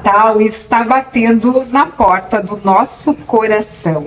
Natal está batendo na porta do nosso coração,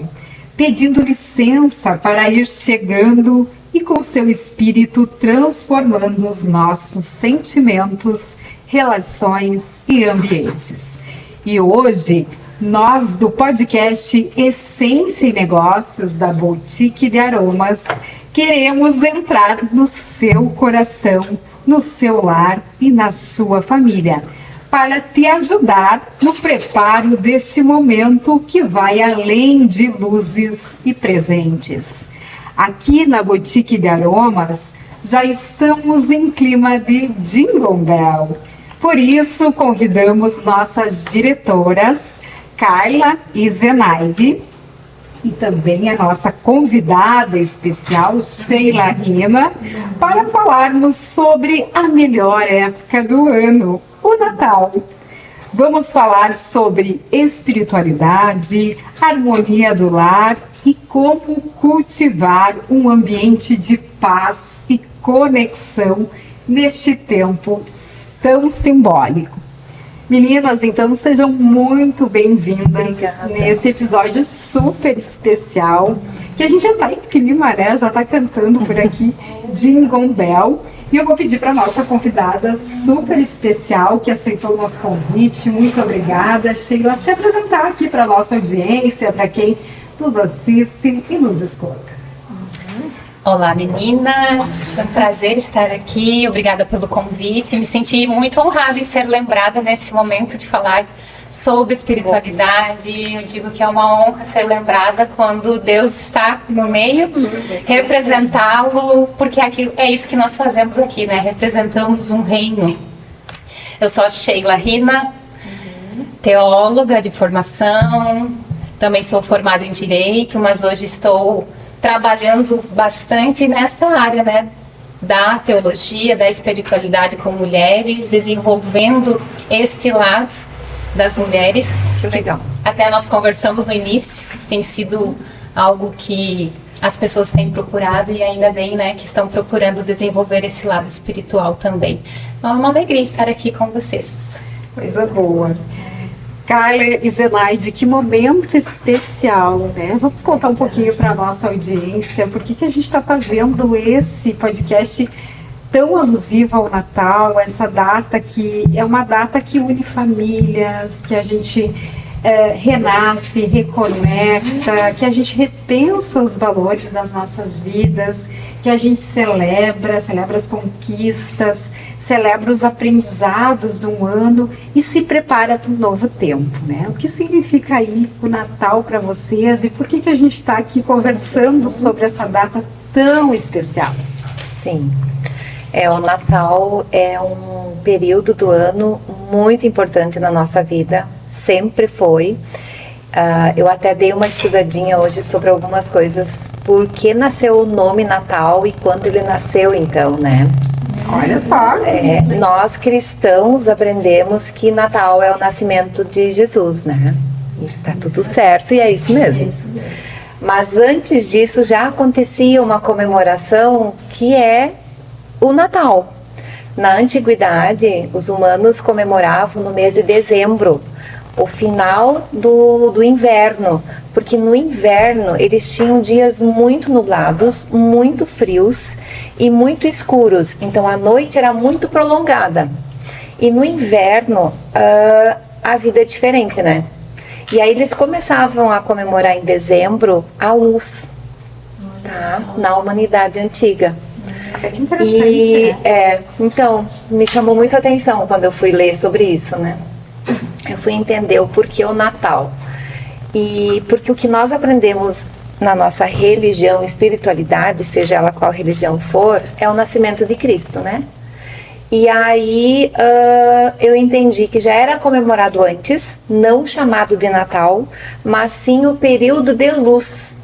pedindo licença para ir chegando e com seu espírito transformando os nossos sentimentos, relações e ambientes. E hoje, nós do podcast Essência e Negócios da Boutique de Aromas queremos entrar no seu coração, no seu lar e na sua família, para te ajudar no preparo deste momento que vai além de luzes e presentes. Aqui na Boutique de Aromas já estamos em clima de Jingle Bell. Por isso convidamos nossas diretoras Carla e Zenaide e também a nossa convidada especial Sheila Rina para falarmos sobre a melhor época do ano, o Natal. Vamos falar sobre espiritualidade, harmonia do lar e como cultivar um ambiente de paz e conexão neste tempo tão simbólico. Meninas, então sejam muito bem-vindas nesse episódio super especial, que a gente já está em clima, né? Já está cantando por aqui Jingle Bell. E eu vou pedir para a nossa convidada super especial, que aceitou o nosso convite, muito obrigada, Sheila, se apresentar aqui para a nossa audiência, para quem nos assiste e nos escuta. Olá meninas, é um prazer estar aqui, obrigada pelo convite, me senti muito honrada em ser lembrada nesse momento de falar sobre espiritualidade. Eu digo que é uma honra ser lembrada quando Deus está no meio, representá-lo, porque é isso que nós fazemos aqui, né? Representamos um reino. Eu sou a Sheila Rina, teóloga de formação, também sou formada em Direito, mas hoje estou trabalhando bastante nessa área, né, da teologia, da espiritualidade com mulheres, desenvolvendo este lado das mulheres. Que legal. Até nós conversamos no início, tem sido algo que as pessoas têm procurado e ainda bem, né, que estão procurando desenvolver esse lado espiritual também. Então é uma alegria estar aqui com vocês. Coisa boa. Carla e Zenaide, que momento especial, né? Vamos contar um pouquinho para a nossa audiência por que a gente está fazendo esse podcast tão alusivo ao Natal, essa data que é uma data que une famílias, que a gente renasce, reconecta, que a gente repensa os valores das nossas vidas, que a gente celebra as conquistas, celebra os aprendizados de um ano e se prepara para um novo tempo, né? O que significa aí o Natal para vocês e por que a gente está aqui conversando sobre essa data tão especial? Sim, o Natal é um período do ano muito importante na nossa vida, sempre foi. Eu até dei uma estudadinha hoje sobre algumas coisas, por que nasceu o nome Natal e quando ele nasceu então, né? Olha só! Nós cristãos aprendemos que Natal é o nascimento de Jesus, né? E tá tudo certo e é isso mesmo. Mas antes disso já acontecia uma comemoração que é o Natal. Na antiguidade, os humanos comemoravam no mês de dezembro, o final do inverno, porque no inverno eles tinham dias muito nublados, muito frios e muito escuros, então a noite era muito prolongada. E no inverno a vida é diferente, né? E aí eles começavam a comemorar em dezembro a luz, tá? Na humanidade antiga. Que interessante, né? Então, me chamou muito a atenção quando eu fui ler sobre isso, né? Eu fui entender o porquê o Natal. E porque o que nós aprendemos na nossa religião, espiritualidade, seja ela qual religião for, é o nascimento de Cristo, né? E aí eu entendi que já era comemorado antes, não chamado de Natal, mas sim o período de luz.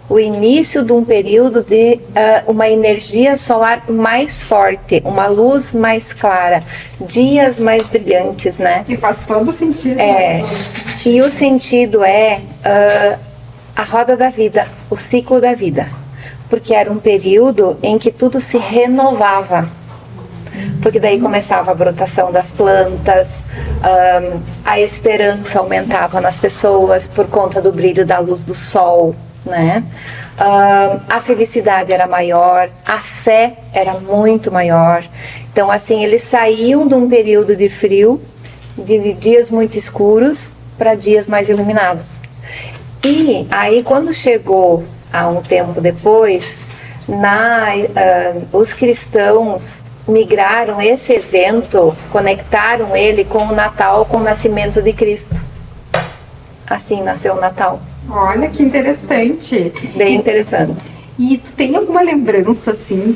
O início de um período de uma energia solar mais forte, uma luz mais clara, dias mais brilhantes, né? Que faz todo sentido. E o sentido é a roda da vida, o ciclo da vida. Porque era um período em que tudo se renovava. porque daí começava a brotação das plantas, a esperança aumentava nas pessoas por conta do brilho da luz do sol, né? A felicidade era maior, a fé era muito maior. Então, assim, eles saíam de um período de frio, de dias muito escuros, para dias mais iluminados. E aí, quando chegou há um tempo depois, os cristãos migraram esse evento, conectaram ele com o Natal, com o nascimento de Cristo. Assim nasceu o Natal. Olha que interessante. Bem interessante. E tu tem alguma lembrança, assim,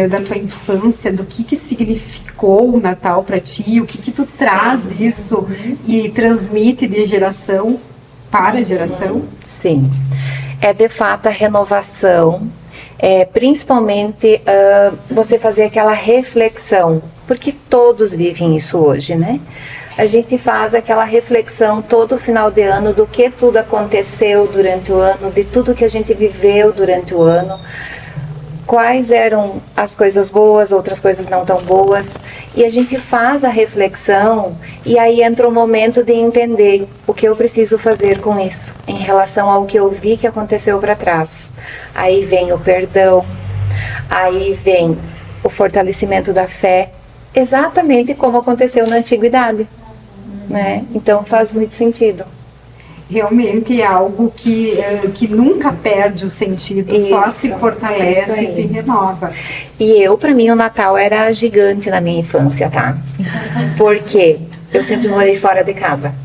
da tua infância, do que significou o Natal para ti? O que tu traz isso e transmite de geração para geração? Sim. É de fato a renovação, principalmente você fazer aquela reflexão, porque todos vivem isso hoje, né? A gente faz aquela reflexão todo final de ano do que tudo aconteceu durante o ano, de tudo que a gente viveu durante o ano, quais eram as coisas boas, outras coisas não tão boas, e a gente faz a reflexão e aí entra o momento de entender o que eu preciso fazer com isso, em relação ao que eu vi que aconteceu para trás. Aí vem o perdão, aí vem o fortalecimento da fé, exatamente como aconteceu na antiguidade. Né? Então faz muito sentido. Realmente é algo que nunca perde o sentido, Isso, só se fortalece e se renova. E para mim o Natal era gigante na minha infância, tá? Porque eu sempre morei fora de casa.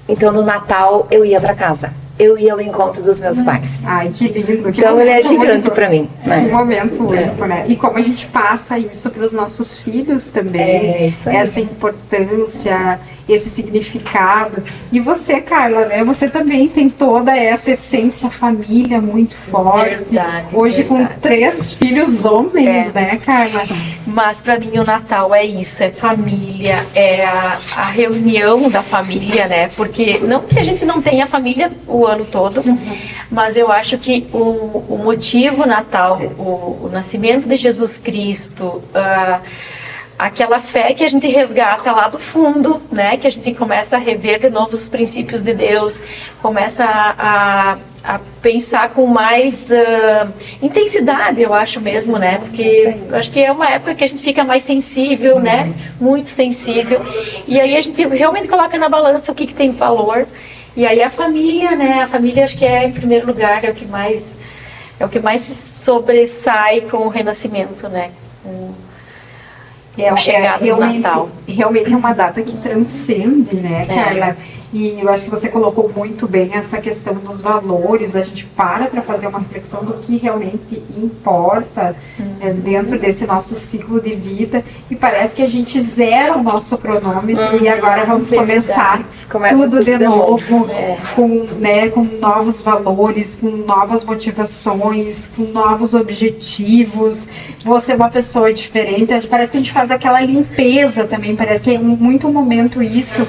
Então no Natal eu ia para casa. Eu ia ao encontro dos meus pais. Ai, que lindo. Que então ele é gigante para mim. Né? Que momento único, né? E como a gente passa isso para os nossos filhos também. Isso aí. Essa importância, esse significado. E você, Carla, né? Você também tem toda essa essência família muito forte. Verdade. Hoje com 3 filhos homens, né, Carla? Mas para mim o Natal é isso, é família, é a reunião da família, né? Porque não que a gente não tenha família o ano todo, mas eu acho que o motivo Natal, o nascimento de Jesus Cristo, aquela fé que a gente resgata lá do fundo, né? Que a gente começa a rever de novo os princípios de Deus, começa a pensar com mais intensidade, eu acho mesmo, né? Porque eu acho que é uma época que a gente fica mais sensível, né? Muito sensível. E aí a gente realmente coloca na balança o que tem valor. E aí a família, né? A família acho que é em primeiro lugar, é o que mais se sobressai com o renascimento, né? A chegada do Natal. Realmente é uma data que transcende, né, Carla? E eu acho que você colocou muito bem essa questão dos valores. A gente para fazer uma reflexão do que realmente importa dentro desse nosso ciclo de vida. E parece que a gente zera o nosso cronômetro e agora vamos começar tudo de novo, com novos valores, com novas motivações, com novos objetivos. Você é uma pessoa diferente. Parece que a gente faz aquela limpeza também. Parece que é muito um momento isso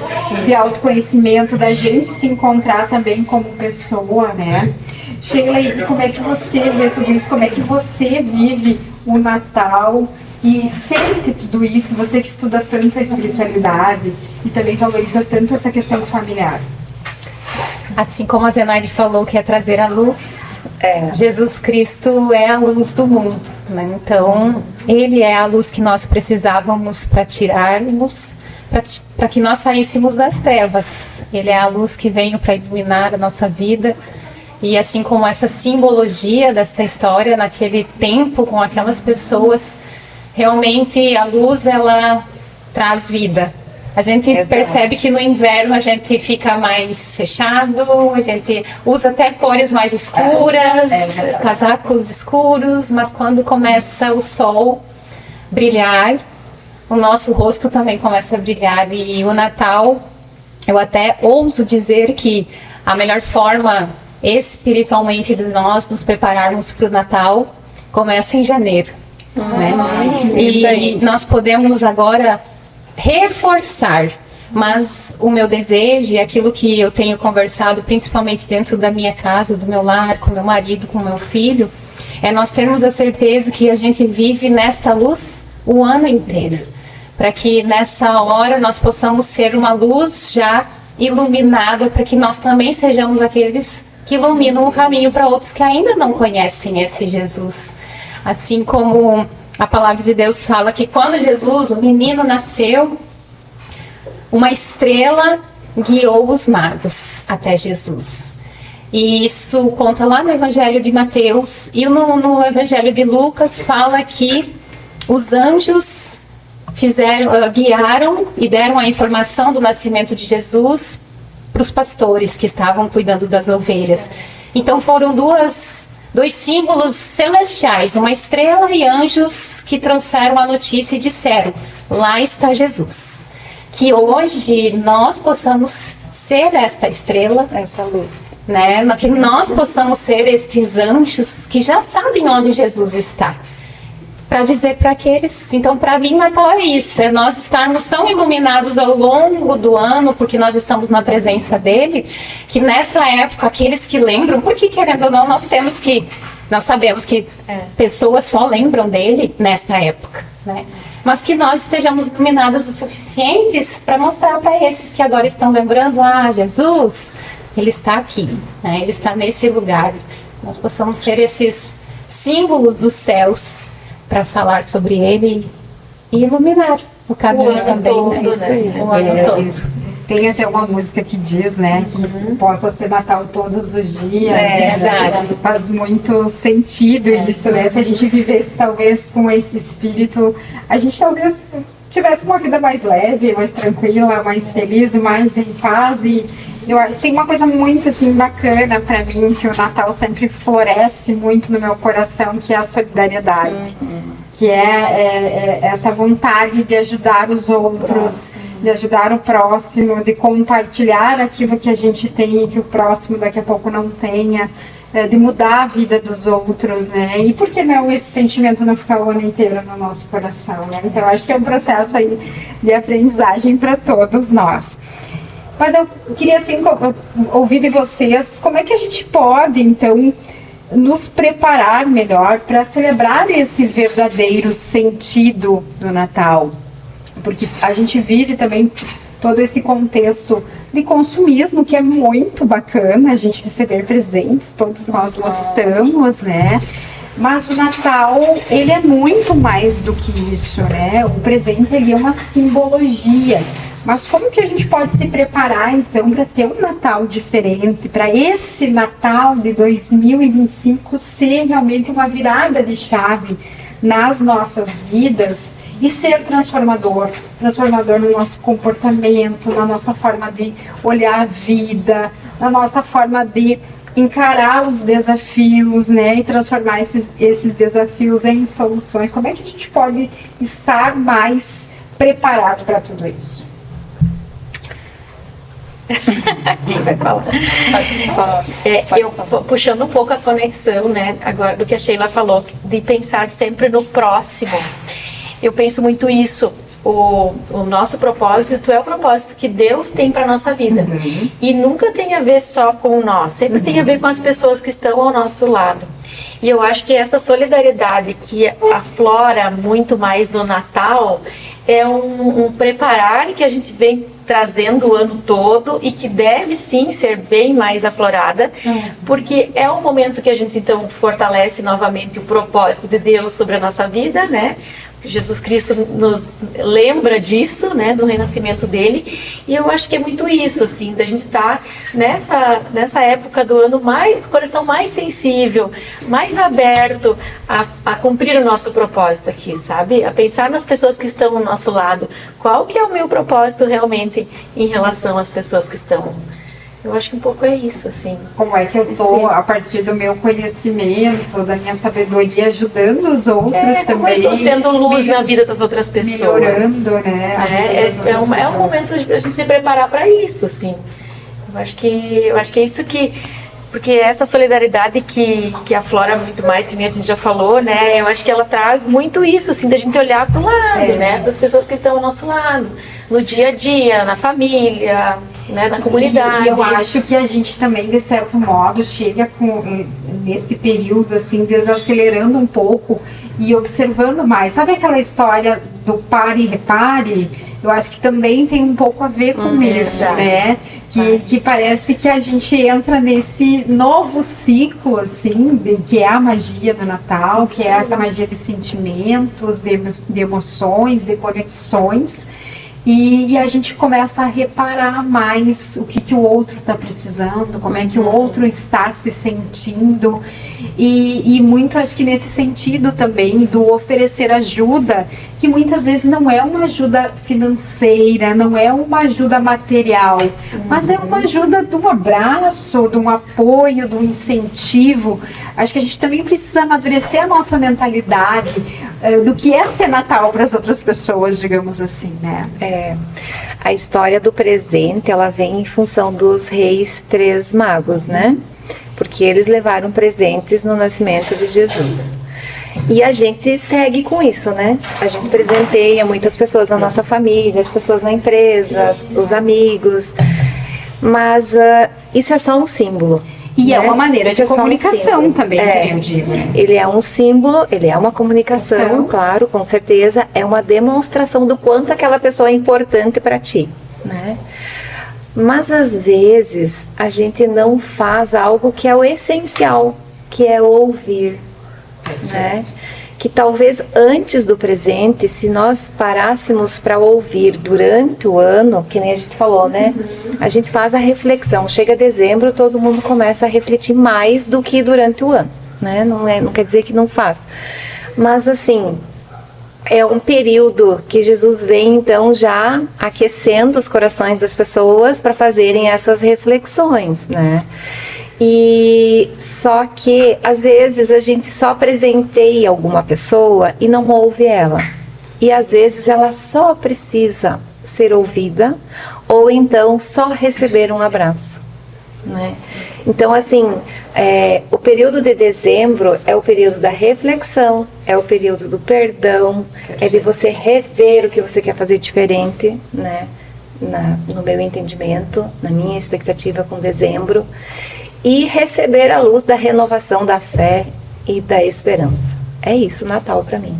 de autoconhecimento, da gente se encontrar também como pessoa, né? Sheila, e como é que você vê tudo isso? Como é que você vive o Natal e sente tudo isso? Você que estuda tanto a espiritualidade e também valoriza tanto essa questão familiar. Assim como a Zenaide falou que é trazer a luz, Jesus Cristo é a luz do mundo, né? Então, Ele é a luz que nós precisávamos para tirarmos, para que nós saíssemos das trevas. Ele é a luz que veio para iluminar a nossa vida. E assim como essa simbologia desta história, naquele tempo, com aquelas pessoas, realmente a luz, ela traz vida. A gente percebe que no inverno a gente fica mais fechado, a gente usa até cores mais escuras, os casacos escuros, mas quando começa o sol brilhar, o nosso rosto também começa a brilhar. E o Natal, eu até ouso dizer que a melhor forma espiritualmente de nós nos prepararmos para o Natal começa em janeiro. Né? E nós podemos agora reforçar, mas o meu desejo e aquilo que eu tenho conversado, principalmente dentro da minha casa, do meu lar, com meu marido, com meu filho, é nós termos a certeza que a gente vive nesta luz o ano inteiro. para que nessa hora nós possamos ser uma luz já iluminada, para que nós também sejamos aqueles que iluminam o caminho para outros que ainda não conhecem esse Jesus. Assim como a palavra de Deus fala que quando Jesus, o menino, nasceu, uma estrela guiou os magos até Jesus. E isso conta lá no Evangelho de Mateus, e no Evangelho de Lucas fala que os anjos guiaram e deram a informação do nascimento de Jesus para os pastores que estavam cuidando das ovelhas. Então foram dois símbolos celestiais, uma estrela e anjos que trouxeram a notícia e disseram: lá está Jesus. Que hoje nós possamos ser esta estrela, essa luz, né? Que nós possamos ser estes anjos que já sabem onde Jesus está, para dizer para aqueles. Então, para mim, Natal é isso, é nós estarmos tão iluminados ao longo do ano, porque nós estamos na presença dele, que nesta época, aqueles que lembram, porque querendo ou não, nós sabemos que pessoas só lembram dele nesta época, né? Mas que nós estejamos iluminadas o suficientes para mostrar para esses que agora estão lembrando: Jesus, ele está aqui, né? Ele está nesse lugar. Nós possamos ser esses símbolos dos céus para falar sobre ele e iluminar o caminho também, todo, né? Isso né? aí, o ano todo. Tem até uma música que diz, né, que possa ser Natal todos os dias. É verdade. Faz muito sentido isso, né? Se a gente vivesse talvez com esse espírito, a gente talvez tivesse uma vida mais leve, mais tranquila, mais feliz, mais em paz. E tem uma coisa muito assim bacana para mim, que o Natal sempre floresce muito no meu coração, que é a solidariedade. Que é essa vontade de ajudar os outros, de ajudar o próximo, de compartilhar aquilo que a gente tem e que o próximo daqui a pouco não tenha, de mudar a vida dos outros, né? E por que não esse sentimento não ficar o ano inteiro no nosso coração, né? Então eu acho que é um processo aí de aprendizagem para todos nós. Mas eu queria assim ouvir de vocês como é que a gente pode então nos preparar melhor para celebrar esse verdadeiro sentido do Natal, porque a gente vive também todo esse contexto de consumismo que é muito bacana a gente receber presentes, todos nós gostamos, né? Mas o Natal, ele é muito mais do que isso, né? O presente, ele é uma simbologia. Mas como que a gente pode se preparar, então, para ter um Natal diferente, para esse Natal de 2025 ser realmente uma virada de chave nas nossas vidas e ser transformador no nosso comportamento, na nossa forma de olhar a vida, na nossa forma de encarar os desafios, né, e transformar esses desafios em soluções. Como é que a gente pode estar mais preparado para tudo isso? Quem vai falar? Pode falar. Eu puxando um pouco a conexão, né, agora do que a Sheila falou, de pensar sempre no próximo. Eu penso muito isso. O nosso propósito é o propósito que Deus tem para nossa vida. E nunca tem a ver só com nós, sempre tem a ver com as pessoas que estão ao nosso lado. E eu acho que essa solidariedade que aflora muito mais no Natal é um preparar que a gente vem trazendo o ano todo e que deve sim ser bem mais aflorada, porque é um momento que a gente então fortalece novamente o propósito de Deus sobre a nossa vida, né? Jesus Cristo nos lembra disso, né, do renascimento dele, e eu acho que é muito isso, assim, da gente estar nessa época do ano mais, com o coração mais sensível, mais aberto a cumprir o nosso propósito aqui, sabe? A pensar nas pessoas que estão ao nosso lado, qual que é o meu propósito realmente em relação às pessoas que estão. Eu acho que um pouco é isso, assim. Como é que eu estou, a partir do meu conhecimento, da minha sabedoria, ajudando os outros também. Como eu estou sendo luz na vida das outras pessoas. Melhorando, né? É um momento de a gente se preparar para isso, assim. Eu acho que é isso que... Porque essa solidariedade que aflora muito mais, que a gente já falou, né? Eu acho que ela traz muito isso, assim, da gente olhar para o lado, né? Para as pessoas que estão ao nosso lado, no dia a dia, na família, né? Na comunidade. E eu acho que a gente também, de certo modo, chega nesse período, assim, desacelerando um pouco e observando mais. Sabe aquela história do pare e repare? Eu acho que também tem um pouco a ver com isso, né? Que parece que a gente entra nesse novo ciclo, assim, que é a magia do Natal, que é essa magia de sentimentos, de emoções, de conexões. E a gente começa a reparar mais o que o outro está precisando, como é que o outro está se sentindo. E muito, acho que nesse sentido também, do oferecer ajuda, que muitas vezes não é uma ajuda financeira, não é uma ajuda material, mas é uma ajuda de um abraço, de um apoio, de um incentivo. Acho que a gente também precisa amadurecer a nossa mentalidade do que é ser Natal para as outras pessoas, digamos assim, né? A história do presente, ela vem em função dos reis três magos, né? Porque eles levaram presentes no nascimento de Jesus. E a gente segue com isso, né? A gente presenteia muitas pessoas na nossa família, as pessoas na empresa, os amigos. Mas isso é só um símbolo. E né? é uma maneira Isso de comunicação também, eu digo. Ele é um símbolo, ele é uma comunicação, claro, com certeza. É uma demonstração do quanto aquela pessoa é importante para ti, né? Mas às vezes a gente não faz algo que é o essencial, que é ouvir, né? Que talvez antes do presente, se nós parássemos para ouvir durante o ano, que nem a gente falou, né? A gente faz a reflexão. Chega dezembro, todo mundo começa a refletir mais do que durante o ano, né? Não quer dizer que não faz. Mas assim, é um período que Jesus vem então já aquecendo os corações das pessoas para fazerem essas reflexões, né? E só que às vezes a gente só presenteia alguma pessoa e não ouve ela. E às vezes ela só precisa ser ouvida ou então só receber um abraço, né? Então assim, o período de dezembro é o período da reflexão, é o período do perdão, é de você rever o que você quer fazer diferente, né? No meu entendimento, na minha expectativa com dezembro. E receber a luz da renovação da fé e da esperança. É isso, Natal para mim.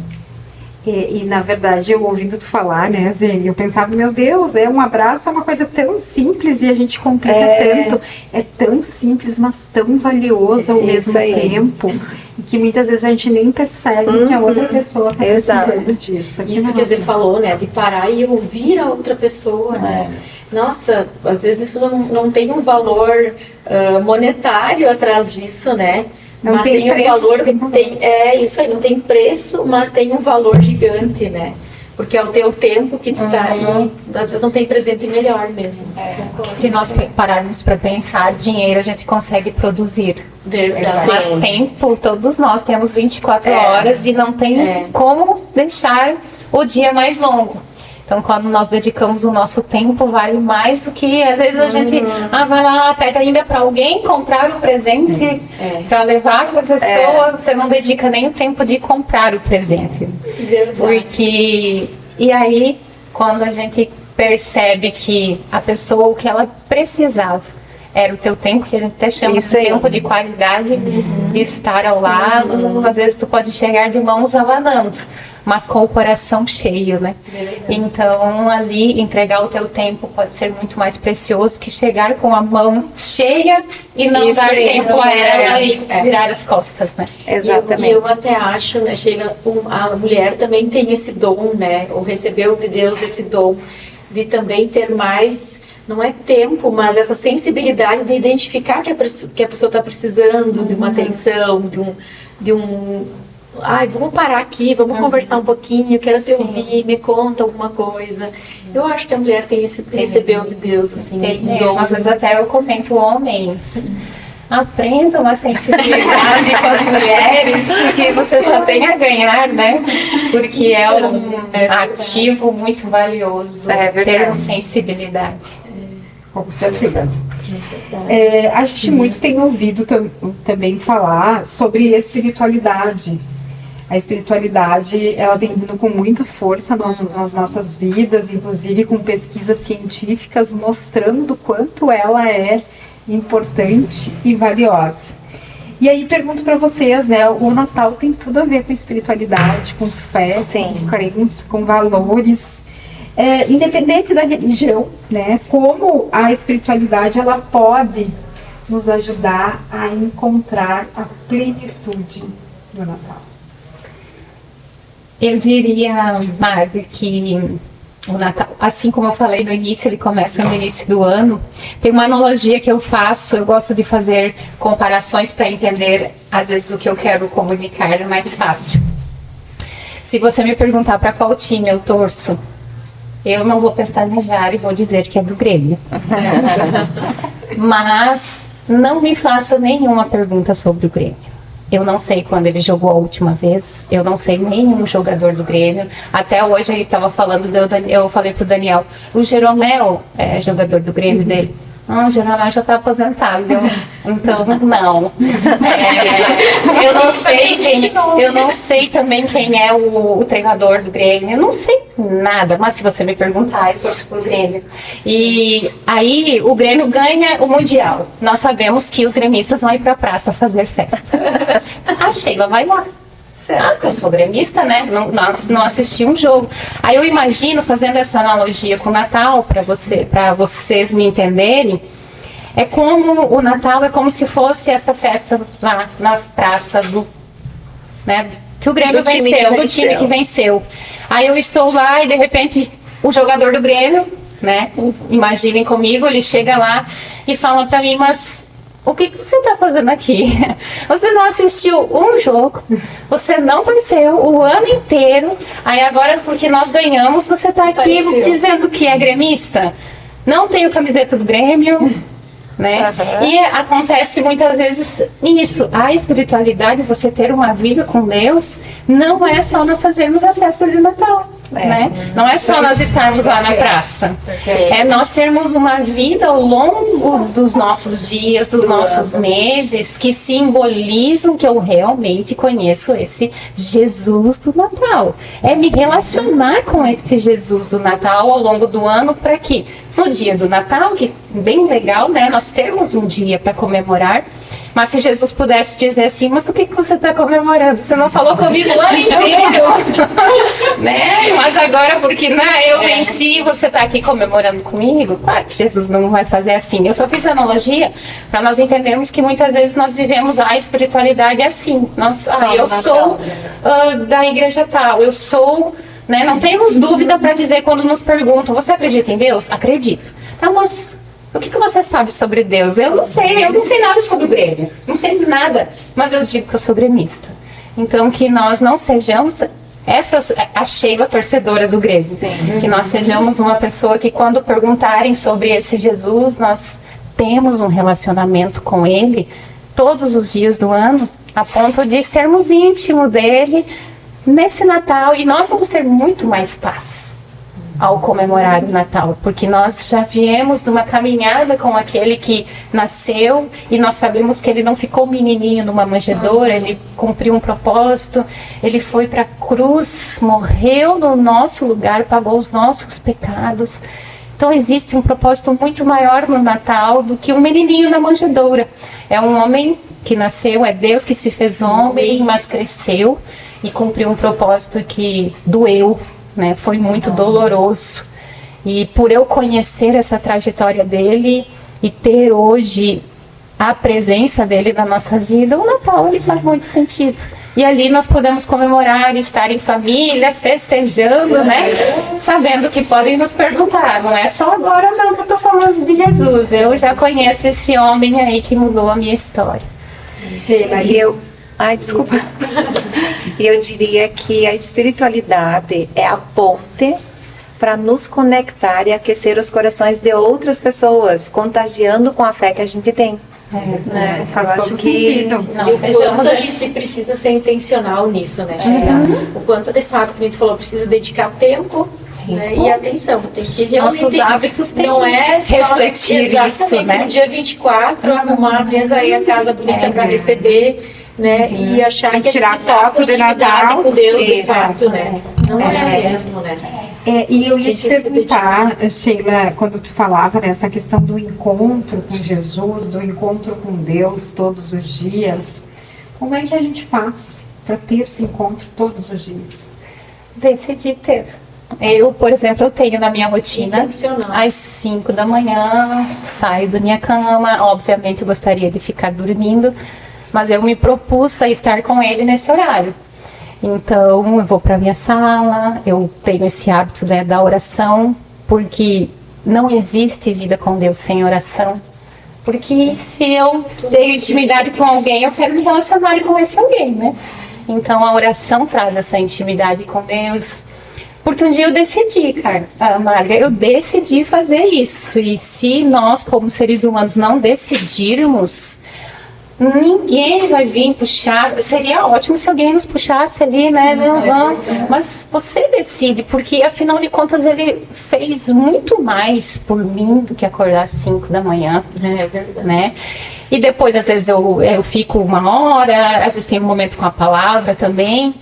E na verdade, eu ouvindo tu falar, né, Zé, eu pensava, meu Deus, um abraço é uma coisa tão simples e a gente complica tanto. É tão simples, mas tão valioso ao mesmo tempo. E que muitas vezes a gente nem percebe que a outra pessoa está precisando disso. Isso que você falou, né, de parar e ouvir a outra pessoa, né? Nossa, às vezes isso não tem um valor monetário atrás disso, né? Não mas tem um valor, isso aí, não tem preço, mas tem um valor gigante, né? Porque é o teu tempo que tu tá aí, às vezes não tem presente melhor mesmo. Se nós pararmos para pensar, dinheiro a gente consegue produzir. Verdade. Mas tempo, todos nós temos 24 horas e não tem como deixar o dia mais longo. Então, quando nós dedicamos o nosso tempo, vale mais do que, às vezes, a gente vai lá, pede ainda para alguém comprar o presente, para levar para a pessoa, você não dedica nem o tempo de comprar o presente. Verdade. Porque, e aí, quando a gente percebe que a pessoa, o que ela precisava, era o teu tempo, que a gente até chama de tempo de qualidade, de estar ao lado. Às vezes tu pode chegar de mãos abanando, mas com o coração cheio, né? Então, ali, entregar o teu tempo pode ser muito mais precioso que chegar com a mão cheia e não dar tempo a ela e virar as costas, né? Exatamente. E eu até acho, né, Sheila, a mulher também tem esse dom, né? Ou recebeu de Deus esse dom de também ter mais, não é tempo, mas essa sensibilidade de identificar que a pessoa está precisando de uma atenção, de um vamos parar aqui, vamos conversar um pouquinho, quero te ouvir, me conta alguma coisa. Eu acho que a mulher recebeu de Deus, assim, mesmo. Às vezes até eu comento, homens, aprendam a sensibilidade com as mulheres, que você só tem a ganhar, né? Porque é um ativo muito valioso, ter sensibilidade. Com certeza. A gente muito tem ouvido também falar sobre espiritualidade. A espiritualidade, ela tem vindo com muita força nas nossas vidas, inclusive com pesquisas científicas mostrando do quanto ela é importante e valiosa. E aí pergunto para vocês, né? O Natal tem tudo a ver com espiritualidade, com fé, Sim. com crença, com valores. Independente da religião, né? Como a espiritualidade ela pode nos ajudar a encontrar a plenitude do Natal. Eu diria, Marga, que o Natal, assim como eu falei no início, ele começa no início do ano. Tem uma analogia que eu faço, eu gosto de fazer comparações para entender, às vezes, o que eu quero comunicar é mais fácil. Se você me perguntar para qual time eu torço, eu não vou pestanejar e vou dizer que é do Grêmio. Mas não me faça nenhuma pergunta sobre o Grêmio. Eu não sei quando ele jogou a última vez, eu não sei nenhum jogador do Grêmio. Até hoje ele estava falando, eu falei pro Daniel, o Jeromel é jogador do Grêmio dele. O Jeromel já está aposentado, então não. Eu não sei também quem é o treinador do Grêmio, eu não sei nada, mas se você me perguntar, eu torço pro Grêmio. E aí o Grêmio ganha o Mundial. Nós sabemos que os gremistas vão ir pra praça fazer festa. A Sheila vai lá. Porque eu sou gremista, né? Não assisti um jogo. Aí eu imagino, fazendo essa analogia com o Natal, para vocês me entenderem, é como o Natal é como se fosse essa festa lá na praça né, que o Grêmio venceu, do time que venceu. Aí eu estou lá e de repente o jogador do Grêmio, né? Imaginem comigo, ele chega lá e fala para mim, mas o que você está fazendo aqui? Você não assistiu um jogo, você não torceu o ano inteiro, aí agora porque nós ganhamos, você está aqui dizendo que é gremista? Não tenho camiseta do Grêmio, né? Uhum. E acontece muitas vezes isso, a espiritualidade, você ter uma vida com Deus, não é só nós fazermos a festa de Natal. Né? Não é só nós estarmos lá na praça, é nós termos uma vida ao longo dos nossos dias, dos nossos meses, que simbolizam que eu realmente conheço esse Jesus do Natal. É me relacionar com este Jesus do Natal ao longo do ano, para que no dia do Natal, que é bem legal, né? Nós termos um dia para comemorar. Mas se Jesus pudesse dizer assim, mas o que você está comemorando? Você não falou comigo o ano inteiro, né? Mas agora porque eu venci, você está aqui comemorando comigo? Claro que Jesus não vai fazer assim. Eu só fiz analogia para nós entendermos que muitas vezes nós vivemos a espiritualidade assim. Eu sou da igreja tal, eu sou... Né? Não temos dúvida para dizer quando nos perguntam, você acredita em Deus? Acredito. Tá, mas... o que você sabe sobre Deus? Eu não sei nada sobre o Grêmio, não sei nada, mas eu digo que eu sou gremista. Então que nós não sejamos a Sheila torcedora do Grêmio, que nós sejamos uma pessoa que quando perguntarem sobre esse Jesus, nós temos um relacionamento com Ele todos os dias do ano, a ponto de sermos íntimos dele nesse Natal, e nós vamos ter muito mais paz ao comemorar o Natal, porque nós já viemos de uma caminhada com aquele que nasceu e nós sabemos que ele não ficou menininho numa manjedoura, ele cumpriu um propósito, ele foi para a cruz, morreu no nosso lugar, pagou os nossos pecados. Então existe um propósito muito maior no Natal do que um menininho na manjedoura. É um homem que nasceu, é Deus que se fez homem, mas cresceu e cumpriu um propósito que doeu, né? Foi muito doloroso. E por eu conhecer essa trajetória dele e ter hoje a presença dele na nossa vida, o Natal ele faz muito sentido. E ali nós podemos comemorar, estar em família, festejando, né? Sabendo que podem nos perguntar, não é só agora não que eu estou falando de Jesus, eu já conheço esse homem aí que mudou a minha história. Sheila, desculpa. Eu diria que a espiritualidade é a ponte para nos conectar e aquecer os corações de outras pessoas, contagiando com a fé que a gente tem. Né? Faz todo sentido. A gente precisa ser intencional nisso, né, Sheila? O quanto de fato, como a gente falou, precisa dedicar tempo, né, e atenção. Tem que realmente, nossos hábitos têm não é só refletir isso, né? No dia 24, arrumar a mesa aí, a casa bonita para receber, né? E achar que tirar a gente tá foto de Natal com Deus, de fato, né? Não é mesmo, né? E eu ia te perguntar, Sheila, quando tu falava nessa questão do encontro com Jesus, do encontro com Deus todos os dias, Como é que a gente faz para ter esse encontro todos os dias? Decidi ter. Eu, por exemplo, eu tenho na minha rotina, Intencional. às 5 da manhã, saio da minha cama. Obviamente eu gostaria de ficar dormindo, mas eu me propus a estar com ele nesse horário. Então eu vou para minha sala, eu tenho esse hábito, né, da oração, porque não existe vida com Deus sem oração. Porque se eu tenho intimidade com alguém, eu quero me relacionar com esse alguém, né? Então a oração traz essa intimidade com Deus. Porque um dia eu decidi, Marga, eu decidi fazer isso. E se nós, como seres humanos, não decidirmos, ninguém vai vir puxar. Seria ótimo se alguém nos puxasse ali, né? Não, vamos. Mas você decide, porque afinal de contas ele fez muito mais por mim do que acordar às 5 da manhã. É verdade. Né? E depois, às vezes, eu fico 1 hora, às vezes tem um momento com a palavra também.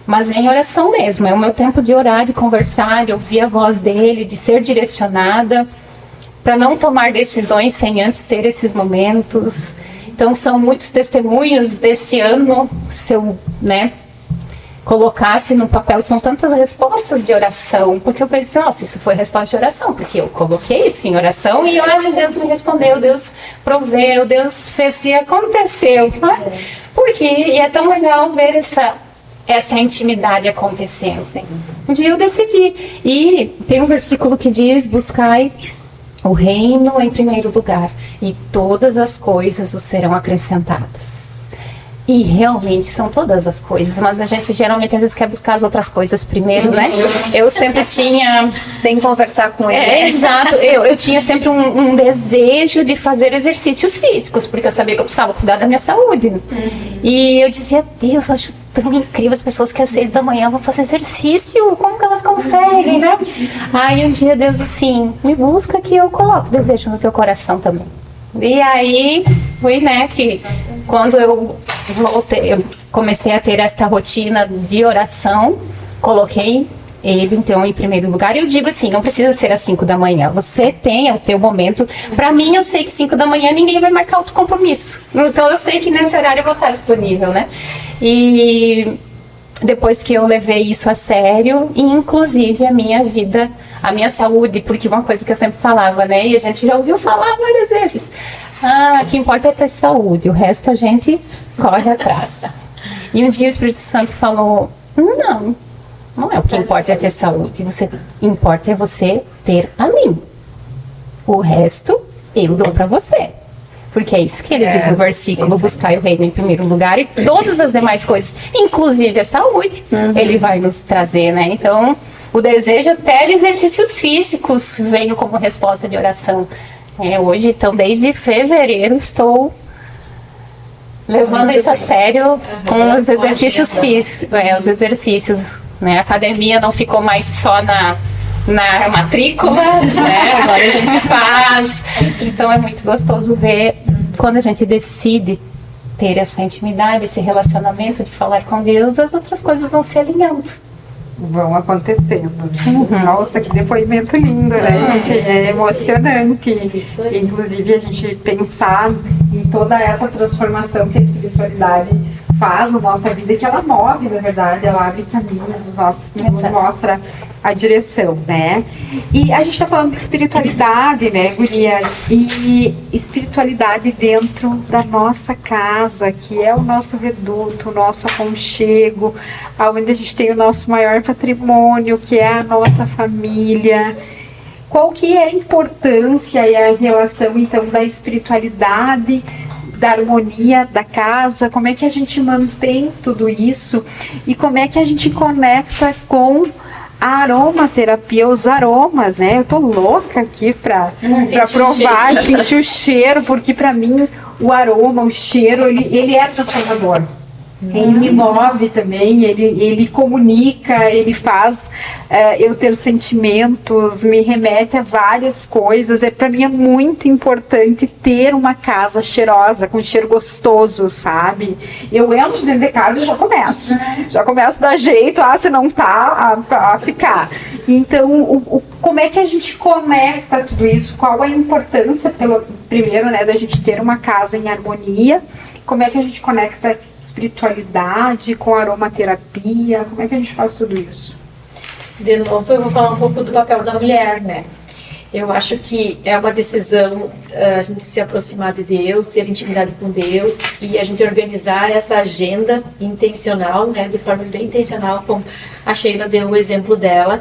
Mas em oração mesmo, é o meu tempo de orar, de conversar, de ouvir a voz dele, de ser direcionada, para não tomar decisões sem antes ter esses momentos. Então são muitos testemunhos desse ano, se eu, né, colocasse no papel, são tantas respostas de oração, porque eu pensei, nossa, isso foi resposta de oração, porque eu coloquei isso em oração e olha, Deus me respondeu, Deus proveu, Deus fez e aconteceu, sabe? Porque, e é tão legal ver essa intimidade acontecendo. Sim. Um dia eu decidi. E tem um versículo que diz, buscai o reino em primeiro lugar e todas as coisas vos serão acrescentadas. E realmente são todas as coisas, mas a gente geralmente às vezes quer buscar as outras coisas primeiro, né? Eu sempre tinha... Sem conversar com ele. Exato, eu tinha sempre um desejo de fazer exercícios físicos, porque eu sabia que eu precisava cuidar da minha saúde. E eu dizia, Deus, eu acho tão incrível as pessoas que às 6 da manhã vão fazer exercício, como que elas conseguem, né? Aí um dia Deus assim, me busca que eu coloco desejo no teu coração também. E aí foi, né, que quando eu voltei, eu comecei a ter esta rotina de oração, coloquei ele então em primeiro lugar. E eu digo assim, não precisa ser às 5 da manhã, você tem o teu momento. Pra mim, eu sei que 5 da manhã ninguém vai marcar outro compromisso, então eu sei que nesse horário eu vou estar disponível, né? E depois que eu levei isso a sério, e inclusive a minha vida, a minha saúde, porque uma coisa que eu sempre falava, né, e a gente já ouviu falar várias vezes, o que importa é ter saúde, o resto a gente corre atrás. E um dia o Espírito Santo falou, não é o que importa é ter saúde, importa é você ter a mim, o resto eu dou pra você. Porque é isso que ele diz no versículo, buscar o reino em primeiro lugar e todas as demais coisas, inclusive a saúde, ele vai nos trazer, né? Então, o desejo até de exercícios físicos veio como resposta de oração. Hoje, então, desde fevereiro, estou levando isso a sério com os exercícios físicos, os exercícios, né? A academia não ficou mais só na matrícula, né? Agora a gente faz. Então é muito gostoso ver quando a gente decide ter essa intimidade, esse relacionamento de falar com Deus, as outras coisas vão se alinhando. Vão acontecendo. Nossa, que depoimento lindo, né, gente? É emocionante. Inclusive, a gente pensar em toda essa transformação que a espiritualidade faz na nossa vida, que ela move, na verdade, ela abre caminhos, nos mostra a direção, né? E a gente está falando de espiritualidade, né, gurias? E espiritualidade dentro da nossa casa, que é o nosso reduto, o nosso aconchego, onde a gente tem o nosso maior patrimônio, que é a nossa família. Qual que é a importância e a relação, então, da espiritualidade, da harmonia da casa? Como é que a gente mantém tudo isso e como é que a gente conecta com a aromaterapia, os aromas, né? Eu tô louca aqui pra provar, sentir o cheiro, porque pra mim o aroma, o cheiro, ele é transformador. Ele me move também, ele comunica, ele faz eu ter sentimentos, me remete a várias coisas. Para mim é muito importante ter uma casa cheirosa, com cheiro gostoso, sabe? Eu entro dentro de casa e já começo a dar jeito, se não tá, a ficar. Então, como é que a gente conecta tudo isso? Qual a importância, primeiro, né, da gente ter uma casa em harmonia como é que a gente conecta espiritualidade com aromaterapia? Como é que a gente faz tudo isso? De novo, eu vou falar um pouco do papel da mulher, né? Eu acho que é uma decisão a gente se aproximar de Deus, ter intimidade com Deus e a gente organizar essa agenda intencional, né? De forma bem intencional, como a Sheila deu o exemplo dela.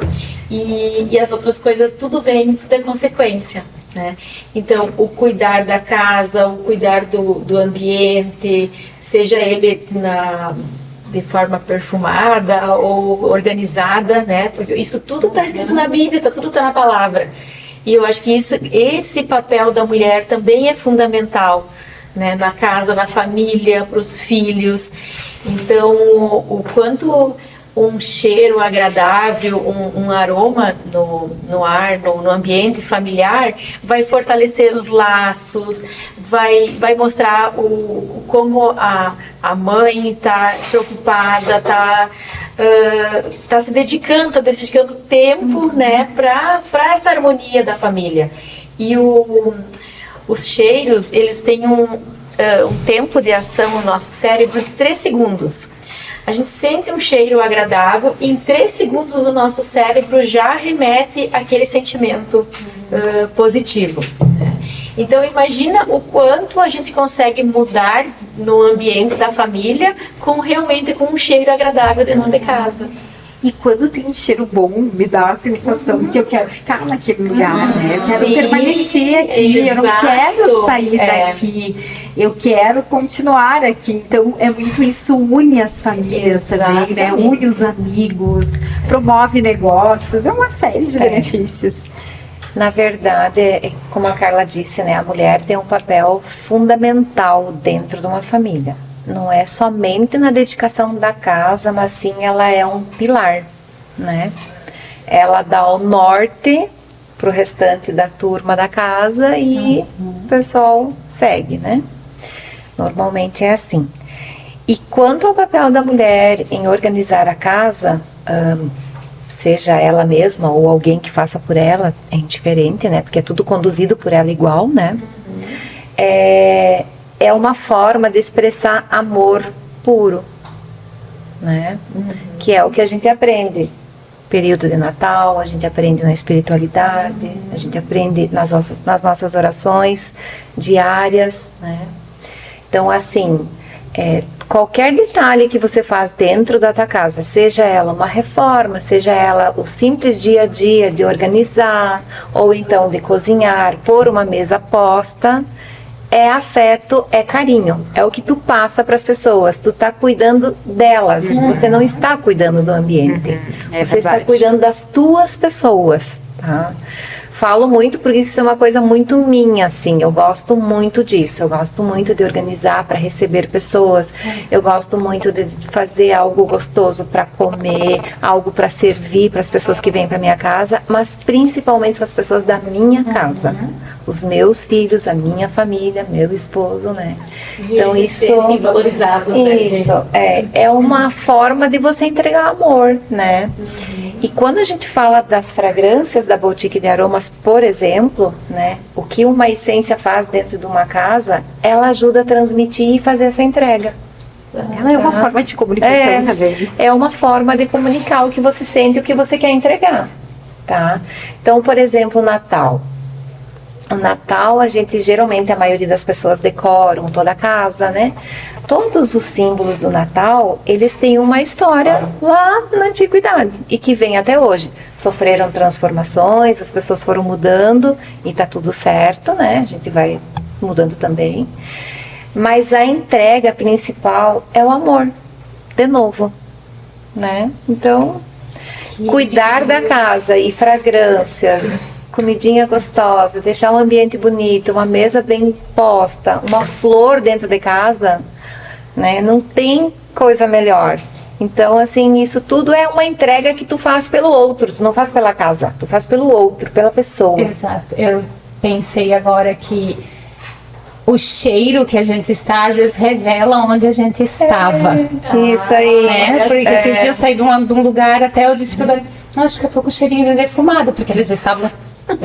E as outras coisas, tudo é consequência, né? Então, o cuidar da casa, o cuidar do ambiente, seja ele de forma perfumada ou organizada, né? Porque isso tudo está escrito na Bíblia, tudo está na palavra. E eu acho que esse papel da mulher também é fundamental, né? Na casa, na família, para os filhos. Então, o quanto um cheiro agradável, um aroma no ar, no ambiente familiar, vai fortalecer os laços, vai mostrar como a mãe está preocupada, está se dedicando, tempo, né, para essa harmonia da família. E os cheiros, eles têm um tempo de ação no nosso cérebro de 3 segundos. A gente sente um cheiro agradável e em 3 segundos o nosso cérebro já remete aquele sentimento positivo. Então imagina o quanto a gente consegue mudar no ambiente da família realmente com um cheiro agradável dentro de casa. E quando tem um cheiro bom, me dá a sensação que eu quero ficar naquele lugar, né? Eu quero permanecer aqui, eu não quero sair daqui, eu quero continuar aqui. Então, é muito isso, une as famílias também, né? Une os amigos, promove negócios, é uma série de benefícios. Na verdade, como a Carla disse, né? A mulher tem um papel fundamental dentro de uma família. Não é somente na dedicação da casa, mas sim ela é um pilar, né? Ela dá o norte pro restante da turma da casa e o pessoal segue, né? Normalmente é assim. E quanto ao papel da mulher em organizar a casa, seja ela mesma ou alguém que faça por ela, é indiferente, né? Porque é tudo conduzido por ela igual, né? É uma forma de expressar amor puro, né? Que é o que a gente aprende. Período de Natal, a gente aprende na espiritualidade, a gente aprende nas nossas orações diárias, né? Então, assim, qualquer detalhe que você faz dentro da tua casa, seja ela uma reforma, seja ela o simples dia a dia de organizar, ou então de cozinhar, pôr uma mesa posta, é afeto, é carinho, é o que tu passa para as pessoas, tu tá cuidando delas, você não está cuidando do ambiente, você está cuidando das tuas pessoas, tá? Falo muito porque isso é uma coisa muito minha, assim, eu gosto muito disso, eu gosto muito de organizar para receber pessoas, eu gosto muito de fazer algo gostoso para comer, algo para servir para as pessoas que vêm para minha casa, mas principalmente para as pessoas da minha casa, os meus filhos, a minha família, meu esposo, né? E então eles se sentem valorizados, né? Isso, é uma forma de você entregar amor, né? E quando a gente fala das fragrâncias da Boutique de Aromas, por exemplo, né, o que uma essência faz dentro de uma casa, ela ajuda a transmitir e fazer essa entrega. Ela é uma forma de comunicação também. É uma forma de comunicar o que você sente e o que você quer entregar, tá? Então, por exemplo, o Natal. O Natal, geralmente a maioria das pessoas decoram toda a casa, né? Todos os símbolos do Natal, eles têm uma história lá na antiguidade e que vem até hoje. Sofreram transformações, as pessoas foram mudando e tá tudo certo, né? A gente vai mudando também. Mas a entrega principal é o amor, de novo, né? Então, cuidar da casa e fragrâncias, comidinha gostosa, deixar um ambiente bonito, uma mesa bem posta, uma flor dentro de casa, né? Não tem coisa melhor. Então, assim, isso tudo é uma entrega que tu faz pelo outro, tu não faz pela casa, tu faz pelo outro, pela pessoa. Exato. Eu pensei agora que o cheiro que a gente está, às vezes, revela onde a gente estava. Isso aí. Né? Porque esses dias eu saí de um lugar, até eu disse pro Dani, acho que eu tô com cheirinho de defumado, porque eles estavam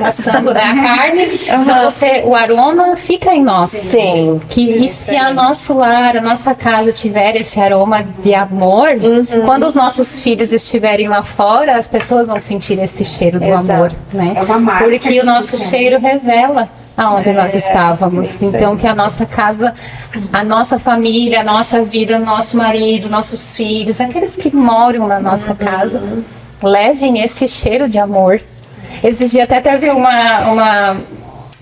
assando, né, a carne. Então o aroma fica em nós. Sim. E se a nosso lar, a nossa casa tiver esse aroma de amor, quando os nossos filhos estiverem lá fora, as pessoas vão sentir esse cheiro do Exato. amor, né? É uma marca Porque o nosso cheiro revela aonde nós estávamos. isso Então, que a nossa casa, a nossa família, a nossa vida, o nosso marido, nossos filhos, aqueles que moram na nossa casa, levem esse cheiro de amor. Esses dias até teve uma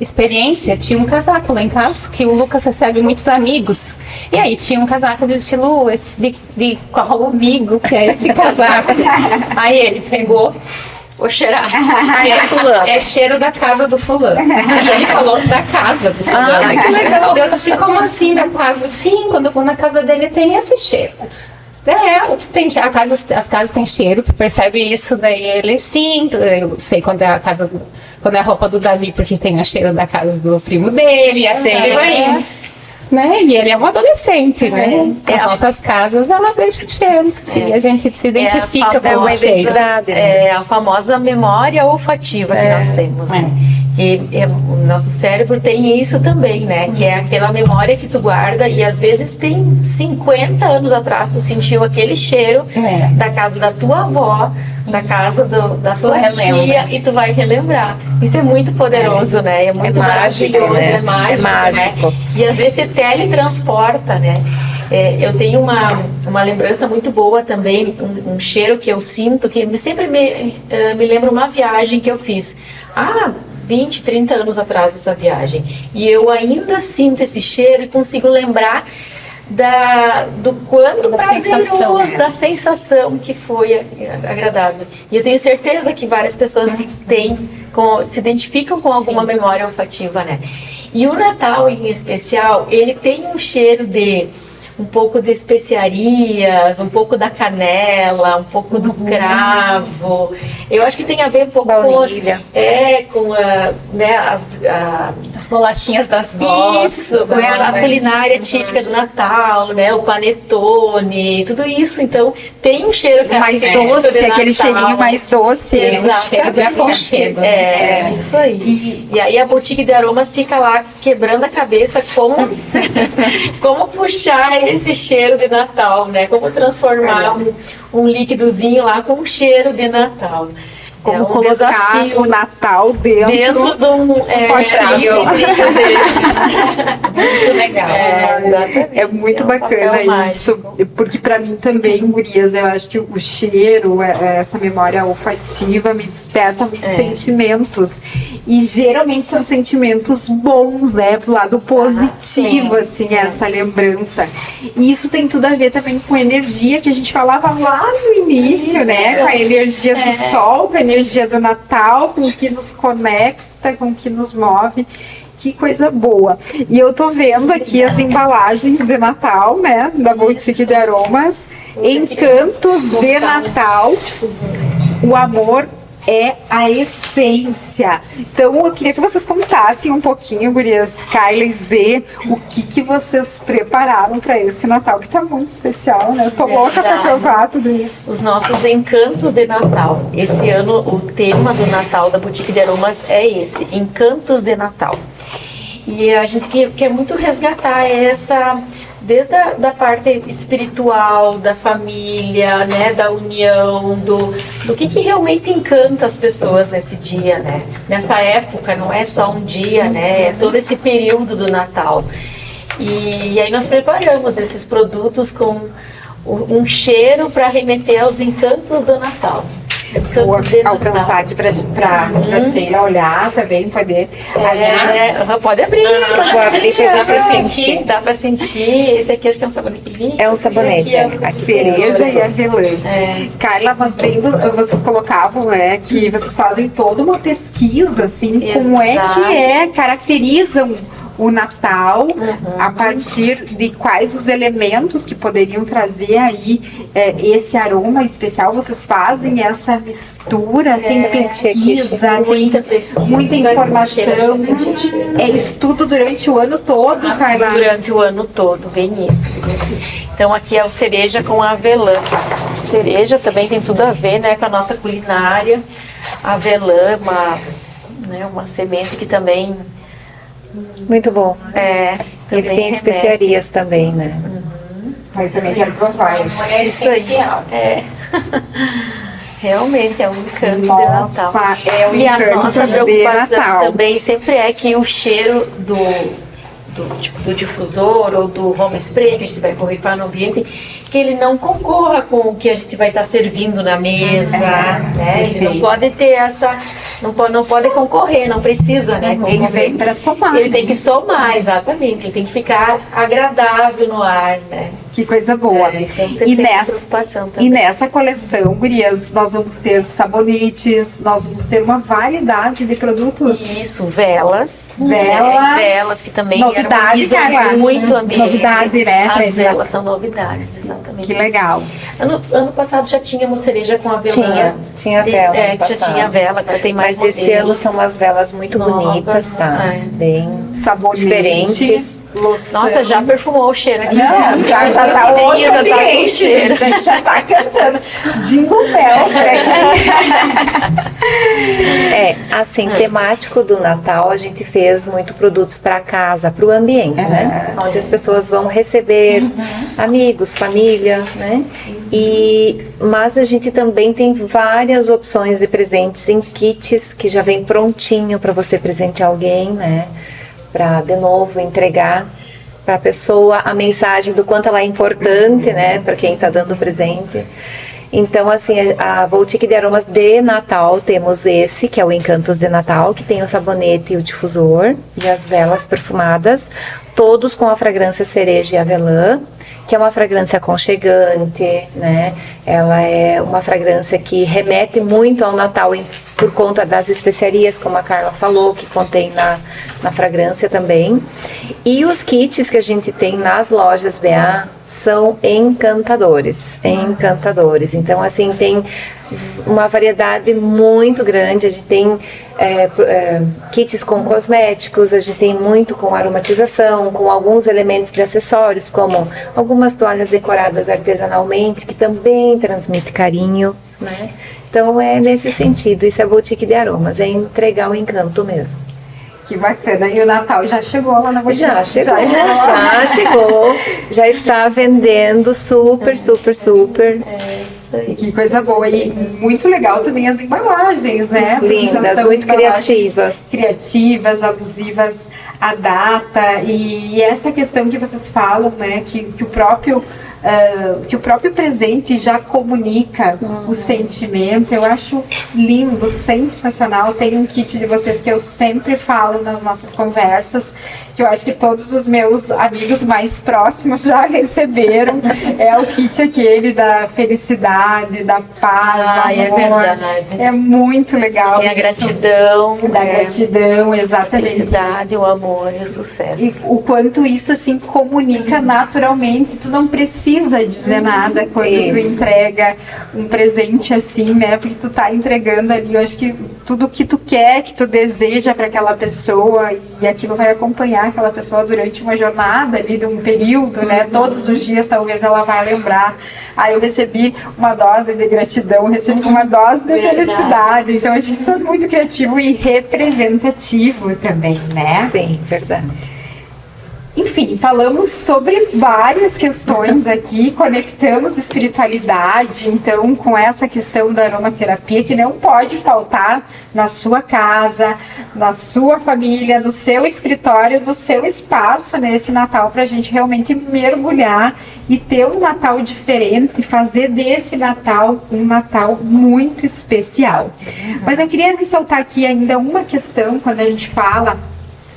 experiência, tinha um casaco lá em casa, que o Lucas recebe muitos amigos. E aí tinha um casaco do estilo esse de qual amigo que é esse casaco? Aí ele pegou, Vou cheirar. é cheiro da casa do fulano. E ele falou da casa do fulano. Ah, que legal. Eu disse, como assim da casa? Sim, quando eu vou na casa dele tem esse cheiro. As casas têm cheiro, tu percebe isso, daí ele, sim, eu sei quando é quando é a roupa do Davi, porque tem o cheiro da casa do primo dele, e assim vai. Né? E ele é um adolescente, né? As nossas casas, elas deixam cheiros. E a gente se identifica com o cheiro. Identidade. É a famosa memória olfativa que nós temos, né? Que o nosso cérebro tem isso também, né? Que é aquela memória que tu guarda e às vezes tem 50 anos atrás tu sentiu aquele cheiro da casa da tua avó, da casa da tua tia, e tu vai relembrar. Isso é muito poderoso, né? É muito maravilhoso, né? é mágico, mágico. né? E às vezes te teletransporta, né? Eu tenho uma lembrança muito boa também, um cheiro que eu sinto, que sempre me lembra uma viagem que eu fiz. 20, 30 anos atrás essa viagem. E eu ainda sinto esse cheiro e consigo lembrar do quanto prazeroso, da sensação que foi agradável. E eu tenho certeza que várias pessoas se identificam com alguma memória olfativa, né? E o Natal, em especial, ele tem um cheiro de um pouco de especiarias, um pouco da canela, um pouco do cravo. Eu acho que tem a ver um pouco baunilha. com As bolachinhas das vós. isso, com a culinária típica do Natal, né? O panetone, tudo isso. Então, tem um cheiro Mais característico doce, de aquele Natal. cheirinho mais doce. Um cheiro de aconchego. É, isso aí. E aí a Boutique de Aromas fica lá quebrando a cabeça como puxar esse cheiro de Natal, né? Como transformar um líquidozinho lá com um cheiro de Natal. Como um colocar desafio o Natal dentro de um potinho. Muito legal. Exatamente. É muito um bacana papel isso, porque para mim também, gurias, eu acho que o cheiro, essa memória olfativa me desperta muitos sentimentos, e geralmente são sentimentos bons, né, pro lado positivo, assim, essa lembrança. E isso tem tudo a ver também com a energia que a gente falava lá no início, né, com a energia do sol, com a energia do Natal, com o que nos conecta, com o que nos move. Que coisa boa. E eu tô vendo aqui as embalagens de Natal, né, da Boutique de Aromas. Encantos de Natal. O amor é a essência. Então eu queria que vocês contassem um pouquinho, gurias, Kayla e Zê, o que vocês prepararam para esse Natal, que tá muito especial, né? Eu tô louca para provar tudo isso. Os nossos encantos de Natal. Esse ano o tema do Natal da Boutique de Aromas é esse, Encantos de Natal. E a gente quer muito resgatar desde da parte espiritual, da família, né, da união, do que realmente encanta as pessoas nesse dia, né? Nessa época, não é só um dia, né? É todo esse período do Natal. E aí nós preparamos esses produtos com um cheiro para remeter aos encantos do Natal. Vou alcançar aqui pra Sheila olhar também, poder olhar. Pode abrir. Vou abrir pra Dá você pra sentir. sentir. Dá pra sentir. Esse aqui acho que é um sabonete líquido. É um sabonete, Aqui, cereja e avelã. Carla, mas bem, vocês colocavam, né, que vocês fazem toda uma pesquisa, assim, como caracterizam o Natal, a partir de quais os elementos que poderiam trazer aí esse aroma especial. Vocês fazem essa mistura, tem pesquisa, muita informação, estudo durante o ano todo, Carla. Durante o ano todo, bem isso. Então aqui é o cereja com avelã. Cereja também tem tudo a ver, né, com a nossa culinária. Avelã, né? Uma semente que também Muito bom. é. Ele também tem remete. especiarias também, né? Eu também quero provar isso. Mulher Isso aí. essencial. É. Realmente é um encanto de Nossa, Natal. é um E a encanto nossa de preocupação Natal. também sempre é que o cheiro do difusor ou do home spray que a gente vai borrifar no ambiente, que ele não concorra com o que a gente vai estar servindo na mesa, né? Ele não perfeito. pode ter não pode concorrer, não precisa, né? Ele concorrer. vem para somar. Ele tem que somar, exatamente. Ele tem que ficar agradável no ar, né? Que coisa boa. Então você E tem essa nessa, preocupação e também. nessa coleção, gurias, nós vamos ter sabonetes, nós vamos ter uma variedade de produtos. Isso, velas. Velas. Né? Velas que também Novidade, harmonizam Carla. muito o ambiente. Novidade, né, pra As ele. velas são novidades, exatamente. Que legal. Ano passado já tínhamos cereja com avelã. Tinha vela É, ano já passado. tinha vela, agora tem mais Mas esse ano modelos. são umas velas muito Novas, bonitas, tá? é. Bem Sabonete, diferentes. loção. Nossa, já perfumou o cheiro aqui. Não, né? já tá O outro já tá com ambiente, cheiro. gente, a gente já tá cantando Jingle Bell por aqui. Assim, temático do Natal, a gente fez muito produtos para casa, para o ambiente, né? Onde as pessoas vão receber amigos, família, né? Mas a gente também tem várias opções de presentes em kits que já vem prontinho para você presentear alguém, né? Para de novo entregar para a pessoa a mensagem do quanto ela é importante, né? Para quem está dando presente. Então, assim, a Boutique de Aromas de Natal, temos esse, que é o Encantos de Natal, que tem o sabonete e o difusor e as velas perfumadas, todos com a fragrância cereja e avelã, que é uma fragrância aconchegante, né? Ela é uma fragrância que remete muito ao Natal por conta das especiarias, como a Carla falou, que contém na fragrância também. E os kits que a gente tem nas lojas BA são encantadores, encantadores. Então, assim, tem uma variedade muito grande. A gente tem kits com cosméticos, a gente tem muito com aromatização, com alguns elementos de acessórios, como algumas toalhas decoradas artesanalmente, que também transmite carinho, né? Então, é nesse sentido, isso é Boutique de Aromas, é entregar o encanto mesmo. Que bacana. E o Natal já chegou lá na Boutique? Já chegou, já está vendendo super. É isso aí. Que coisa boa. E muito legal também as embalagens, né? Porque já Lindas, são muito embalagens criativas. Criativas, alusivas à data. E essa questão que vocês falam, né? Que o próprio presente já comunica o sentimento. Eu acho lindo, sensacional. Tem um kit de vocês que eu sempre falo nas nossas conversas, que eu acho que todos os meus amigos mais próximos já receberam. É o kit aquele da felicidade, da paz, do É amor. verdade. É muito legal. Tem a isso. gratidão, Da gratidão, a exatamente. felicidade, o amor e o sucesso. E o quanto isso assim comunica naturalmente. Tu não precisa dizer nada quando tu Isso. entrega um presente assim, né? Porque tu tá entregando ali, eu acho que tudo que tu quer, que tu deseja para aquela pessoa, e aquilo vai acompanhar aquela pessoa durante uma jornada ali de um período, né? Todos os dias talvez ela vai lembrar. Eu recebi uma dose de gratidão, recebi uma dose de Verdade. felicidade. Então acho que isso é muito criativo e representativo também, né? Sim, verdade. Enfim, falamos sobre várias questões aqui, conectamos espiritualidade, então, com essa questão da aromaterapia, que não pode faltar na sua casa, na sua família, no seu escritório, no seu espaço nesse Natal, para a gente realmente mergulhar e ter um Natal diferente, fazer desse Natal um Natal muito especial. Mas eu queria ressaltar aqui ainda uma questão, quando a gente fala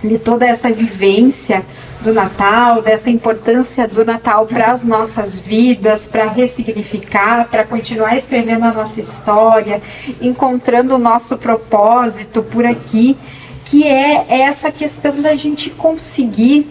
de toda essa vivência do Natal, dessa importância do Natal para as nossas vidas, para ressignificar, para continuar escrevendo a nossa história, encontrando o nosso propósito por aqui, que é essa questão da gente conseguir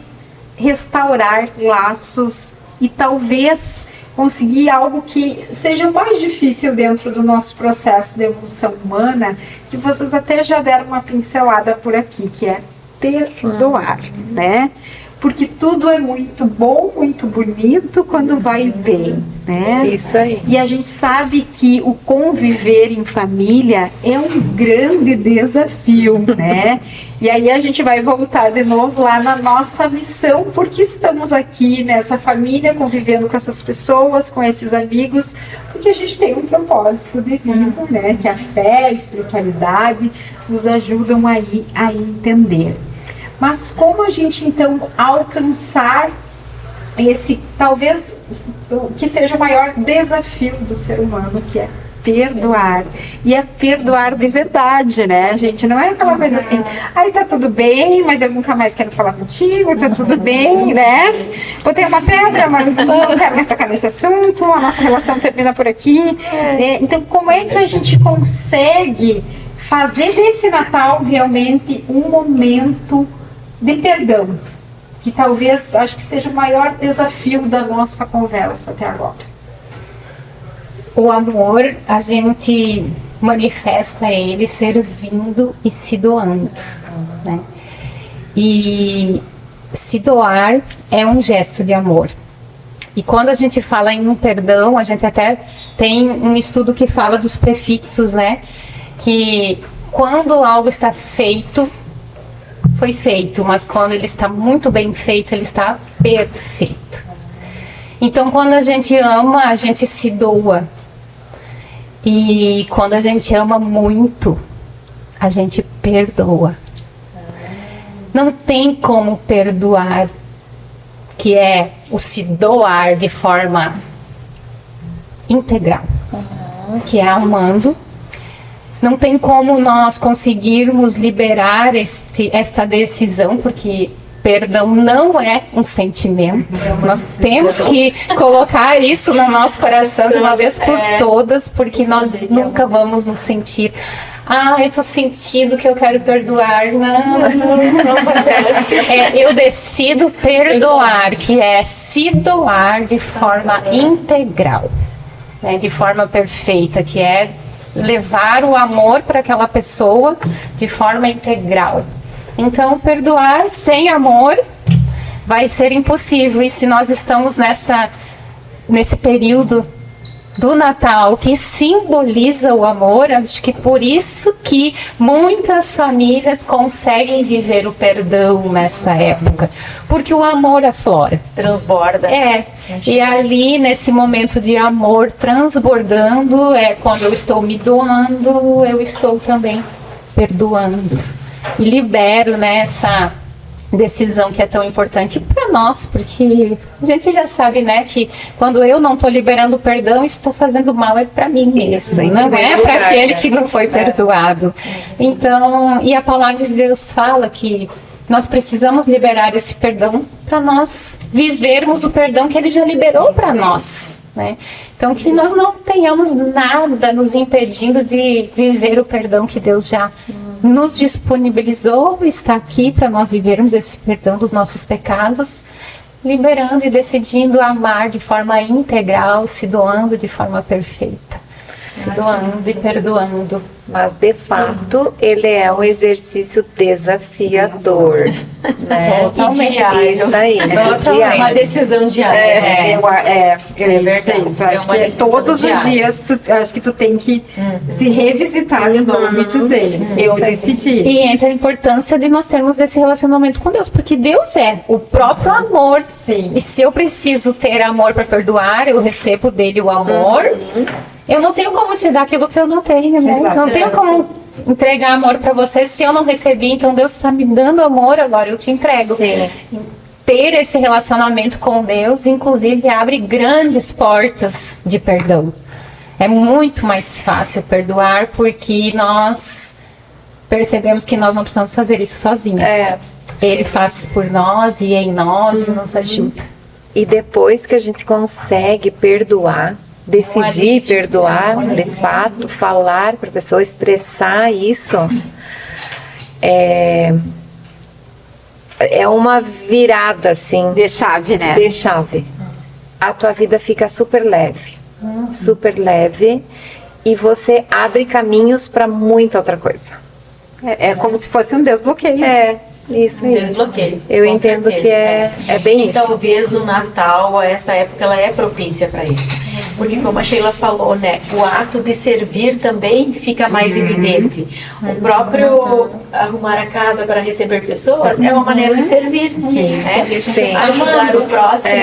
restaurar laços e talvez conseguir algo que seja mais difícil dentro do nosso processo de evolução humana, que vocês até já deram uma pincelada por aqui, que é perdoar, né? porque tudo é muito bom, muito bonito quando vai bem, né? Isso aí. E a gente sabe que o conviver em família é um grande desafio, né? E aí a gente vai voltar de novo lá na nossa missão, porque estamos aqui nessa família, convivendo com essas pessoas, com esses amigos, porque a gente tem um propósito de vida, né? Que a fé, a espiritualidade nos ajudam aí a entender. Mas como a gente então alcançar esse, talvez, que seja o maior desafio do ser humano, que é perdoar. E é perdoar de verdade, né, gente? Não é aquela coisa assim, aí tá tudo bem, mas eu nunca mais quero falar contigo, tá tudo bem, né? Botei uma pedra, mas não quero mais tocar nesse assunto, a nossa relação termina por aqui. Então, como é que a gente consegue fazer desse Natal realmente um momento de perdão? Que talvez, acho que seja o maior desafio da nossa conversa até agora. O amor, a gente manifesta ele servindo e se doando, né? E se doar é um gesto de amor. E quando a gente fala em um perdão, a gente até tem um estudo que fala dos prefixos, né? Que quando algo está feito, foi feito, mas quando ele está muito bem feito, ele está perfeito. Então, quando a gente ama, a gente se doa. E quando a gente ama muito, a gente perdoa. Não tem como perdoar, que é o se doar de forma integral, que é amando. Não tem como nós conseguirmos liberar esta decisão, porque perdão não é um sentimento. Nós temos que colocar isso no nosso coração de uma vez por todas, porque nós nunca vamos nos sentir, eu tô sentindo que eu quero perdoar. Não acontece. Eu decido perdoar, que é se doar de forma integral, né, de forma perfeita, que é levar o amor para aquela pessoa de forma integral. Então, perdoar sem amor vai ser impossível. E se nós estamos nesse período do Natal que simboliza o amor, acho que por isso que muitas famílias conseguem viver o perdão nessa época, porque o amor aflora. Transborda. E ali, nesse momento de amor transbordando, é quando eu estou me doando, eu estou também perdoando. E libero, né, essa decisão que é tão importante para nós, porque a gente já sabe, né, que quando eu não estou liberando perdão, estou fazendo mal para mim mesmo, não é para aquele que não foi perdoado. Então, e a palavra de Deus fala que nós precisamos liberar esse perdão para nós vivermos o perdão que Ele já liberou para nós, né? Então, que nós não tenhamos nada nos impedindo de viver o perdão que Deus já nos disponibilizou, está aqui para nós vivermos esse perdão dos nossos pecados, liberando e decidindo amar de forma integral, se doando de forma perfeita, se doando e perdoando. Mas, de fato, ele é um exercício desafiador, né? Diário. Isso aí, É uma decisão diária. Eu ia dizer isso. Acho que todos os dias, acho que tu tem que se revisitar de novo e dizer, eu decidi. E entra a importância de nós termos esse relacionamento com Deus, porque Deus é o próprio amor. Sim. E se eu preciso ter amor para perdoar, eu recebo dele o amor. Eu não tenho como te dar aquilo que eu não tenho, né? Exato. Não tenho como entregar amor para você se eu não recebi. Então Deus está me dando amor, agora eu te entrego. Sim. Ter esse relacionamento com Deus, inclusive, abre grandes portas de perdão. É muito mais fácil perdoar porque nós percebemos que nós não precisamos fazer isso sozinhos. Ele faz por nós e em nós e nos ajuda. E depois que a gente consegue perdoar, decidir perdoar, de fato, falar para a pessoa, expressar isso, é uma virada, assim. De chave, né? De chave. A tua vida fica super leve. Super leve. E você abre caminhos para muita outra coisa. É como se fosse um desbloqueio. Isso Um aí. desbloqueio. Eu com entendo certeza, que é bem E isso. talvez o Natal, essa época, ela é propícia para isso. Porque como a Sheila falou, né, o ato de servir também fica mais evidente. O próprio arrumar a casa para receber pessoas é uma maneira de servir. Né? Sim. Ajudar o próximo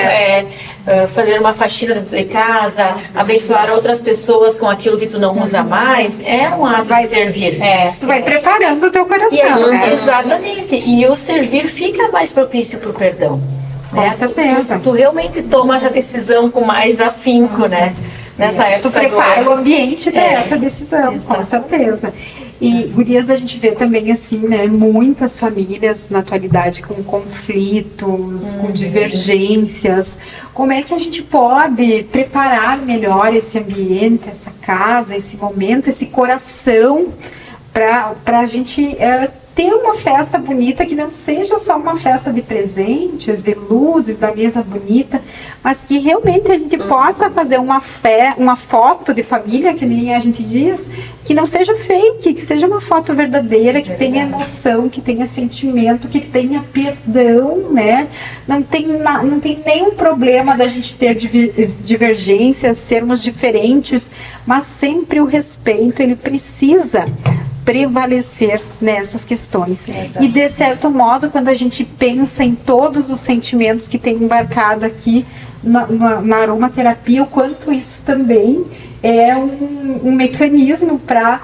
fazer uma faxina dentro de casa, abençoar outras pessoas com aquilo que tu não usa mais, é um ato de servir. Tu vai preparando o teu E coração, né? exatamente. E o servir fica mais propício para o perdão. Com Né? certeza. Tu realmente toma essa decisão com mais afinco, né? Nessa Tu época prepara o agora. ambiente para essa decisão, com certeza. E, gurias, a gente vê também, assim, né, muitas famílias na atualidade com conflitos, com divergências. Como é que a gente pode preparar melhor esse ambiente, essa casa, esse momento, esse coração, para a gente ter uma festa bonita que não seja só uma festa de presentes, de luzes, da mesa bonita, mas que realmente a gente possa fazer uma foto de família, que nem a gente diz, que não seja fake, que seja uma foto verdadeira, que tenha emoção, que tenha sentimento, que tenha perdão, né? Não tem nenhum problema da gente ter divergências, sermos diferentes, mas sempre o respeito, ele precisa prevalecer nessas questões. E de certo modo, quando a gente pensa em todos os sentimentos que tem embarcado aqui na aromaterapia, o quanto isso também é um mecanismo para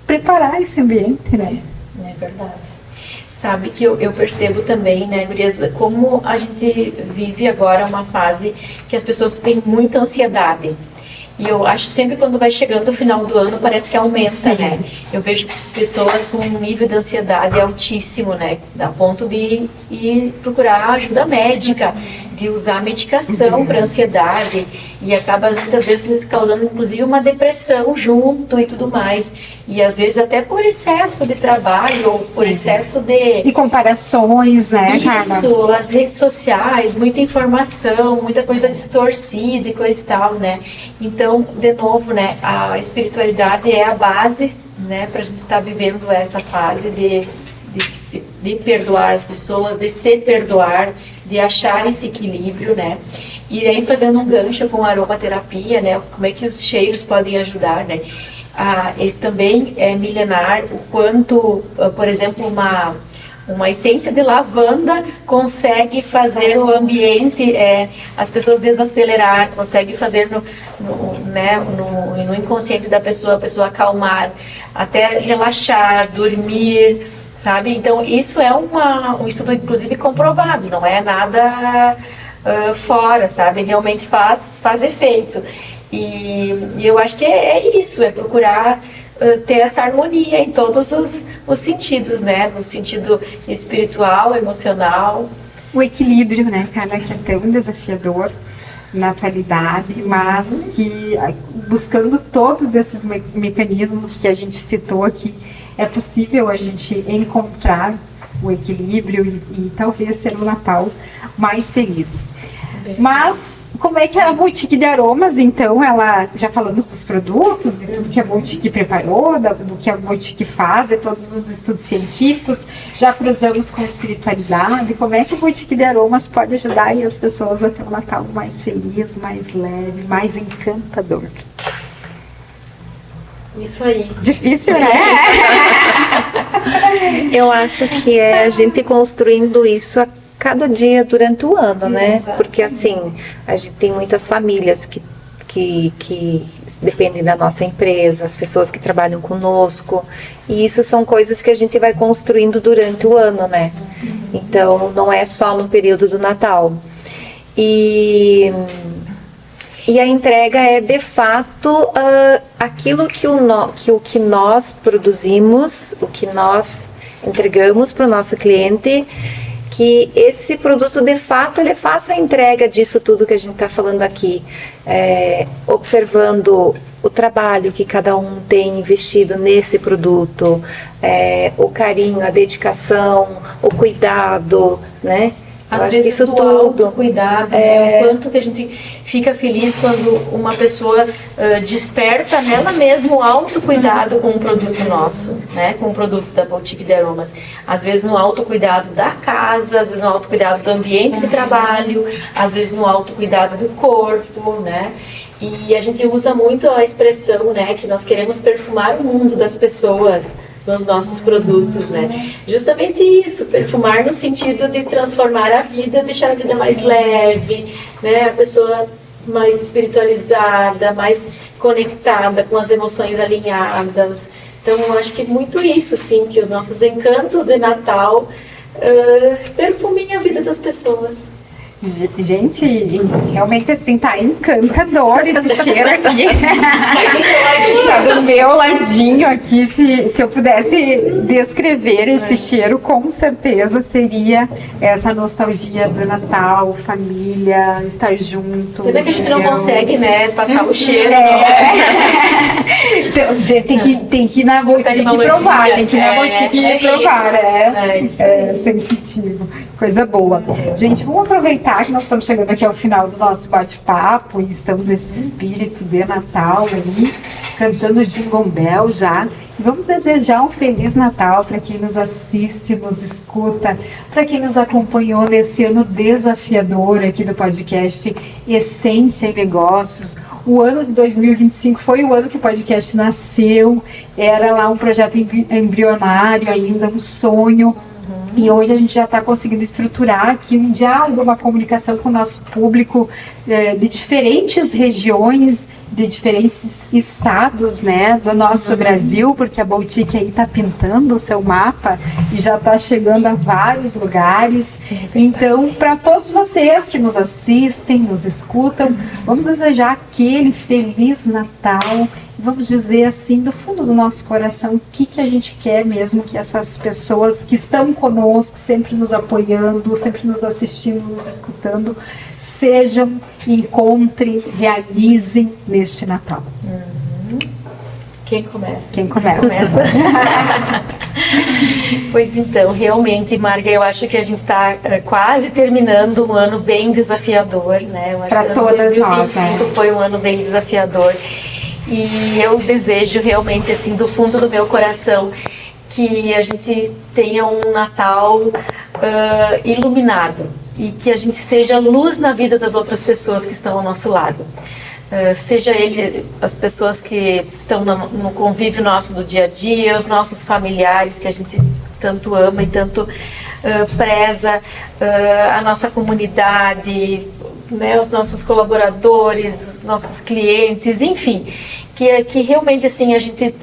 preparar esse ambiente, né? É verdade. Sabe que eu percebo também, né, gurias, como a gente vive agora uma fase que as pessoas têm muita ansiedade. E eu acho sempre quando vai chegando o final do ano parece que aumenta, né? Eu vejo pessoas com um nível de ansiedade altíssimo, né? A ponto de ir procurar ajuda médica, de usar medicação para ansiedade e acaba muitas vezes causando inclusive uma depressão junto e tudo mais. E às vezes até por excesso de trabalho ou por excesso de comparações, né, Carla? Isso, as redes sociais, muita informação, muita coisa distorcida e coisa e tal, né? Então, de novo, né, a espiritualidade é a base, né, para a gente estar vivendo essa fase de perdoar as pessoas, de se perdoar, de achar esse equilíbrio, né? E aí fazendo um gancho com a aromaterapia, né? Como é que os cheiros podem ajudar, né? Ele também é milenar o quanto, por exemplo, uma essência de lavanda consegue fazer o ambiente, as pessoas desacelerar, consegue fazer no inconsciente da pessoa, a pessoa acalmar, até relaxar, dormir, sabe? Então isso é um estudo inclusive comprovado, não é nada fora, sabe? Realmente faz efeito. E eu acho que é isso, é procurar ter essa harmonia em todos os sentidos, né? No sentido espiritual, emocional. O equilíbrio, né, Carla, que é tão desafiador na atualidade, mas que buscando todos esses mecanismos que a gente citou aqui, é possível a gente encontrar o equilíbrio e talvez ter um Natal mais feliz. Mas como é que a Boutique de Aromas, então, já falamos dos produtos, de tudo que a Boutique preparou, do que a Boutique faz, de todos os estudos científicos, já cruzamos com espiritualidade. Como é que a Boutique de Aromas pode ajudar aí as pessoas a ter um Natal mais feliz, mais leve, mais encantador? Isso aí. Difícil, né? Eu acho que é a gente construindo isso a cada dia durante o ano, né? Porque assim, a gente tem muitas famílias que dependem da nossa empresa, as pessoas que trabalham conosco, e isso são coisas que a gente vai construindo durante o ano, né? Então, não é só no período do Natal. E a entrega é, de fato, aquilo que o que nós produzimos, o que nós entregamos para o nosso cliente, que esse produto, de fato, ele faça a entrega disso tudo que a gente está falando aqui, observando o trabalho que cada um tem investido nesse produto, o carinho, a dedicação, o cuidado, né? Às acho que vezes isso o tudo autocuidado, né? O quanto que a gente fica feliz quando uma pessoa desperta nela mesma o autocuidado com um produto nosso, né? Com um produto da Boutique de Aromas. Às vezes no autocuidado da casa, às vezes no autocuidado do ambiente de trabalho, às vezes no autocuidado do corpo, né? E a gente usa muito a expressão, né? Que nós queremos perfumar o mundo das pessoas nos nossos produtos, né? Justamente isso, perfumar no sentido de transformar a vida, deixar a vida mais leve, né? A pessoa mais espiritualizada, mais conectada, com as emoções alinhadas. Então, eu acho que é muito isso, assim, que os nossos encantos de Natal perfumem a vida das pessoas. Gente, realmente assim, tá encantador esse cheiro aqui. Tá do meu ladinho aqui. Se eu pudesse descrever esse cheiro, com certeza seria essa nostalgia do Natal, família, estar junto. Pena que a gente não consegue, né, passar o cheiro. Então, gente, tem que ir na boutique provar, tem que ir na boutique provar, é sensitivo, coisa boa. Gente, vamos aproveitar que nós estamos chegando aqui ao final do nosso bate-papo e estamos nesse espírito de Natal aí, cantando Jingle Bell já. E vamos desejar um Feliz Natal para quem nos assiste, nos escuta, para quem nos acompanhou nesse ano desafiador aqui do podcast Essência e Negócios. O ano de 2025 foi o ano que o podcast nasceu, era lá um projeto embrionário ainda, um sonho. E hoje a gente já está conseguindo estruturar aqui um diálogo, uma comunicação com o nosso público de diferentes regiões, de diferentes estados, né, do nosso Brasil, porque a Boutique aí está pintando o seu mapa e já está chegando a vários lugares. Então, para todos vocês que nos assistem, nos escutam, vamos desejar aquele Feliz Natal. Vamos dizer assim, do fundo do nosso coração, o que a gente quer mesmo que essas pessoas que estão conosco, sempre nos apoiando, sempre nos assistindo, nos escutando, sejam, encontrem, realizem neste Natal. Quem começa? Quem começa? Pois então, realmente, Marga, eu acho que a gente está quase terminando um ano bem desafiador, né? Eu acho Pra que todas 2025 nós, né? foi um ano bem desafiador. E eu desejo realmente, assim, do fundo do meu coração, que a gente tenha um Natal iluminado e que a gente seja luz na vida das outras pessoas que estão ao nosso lado. Seja ele as pessoas que estão no convívio nosso do dia a dia, os nossos familiares que a gente tanto ama e tanto preza, a nossa comunidade, né, os nossos colaboradores, os nossos clientes, enfim, que realmente assim a gente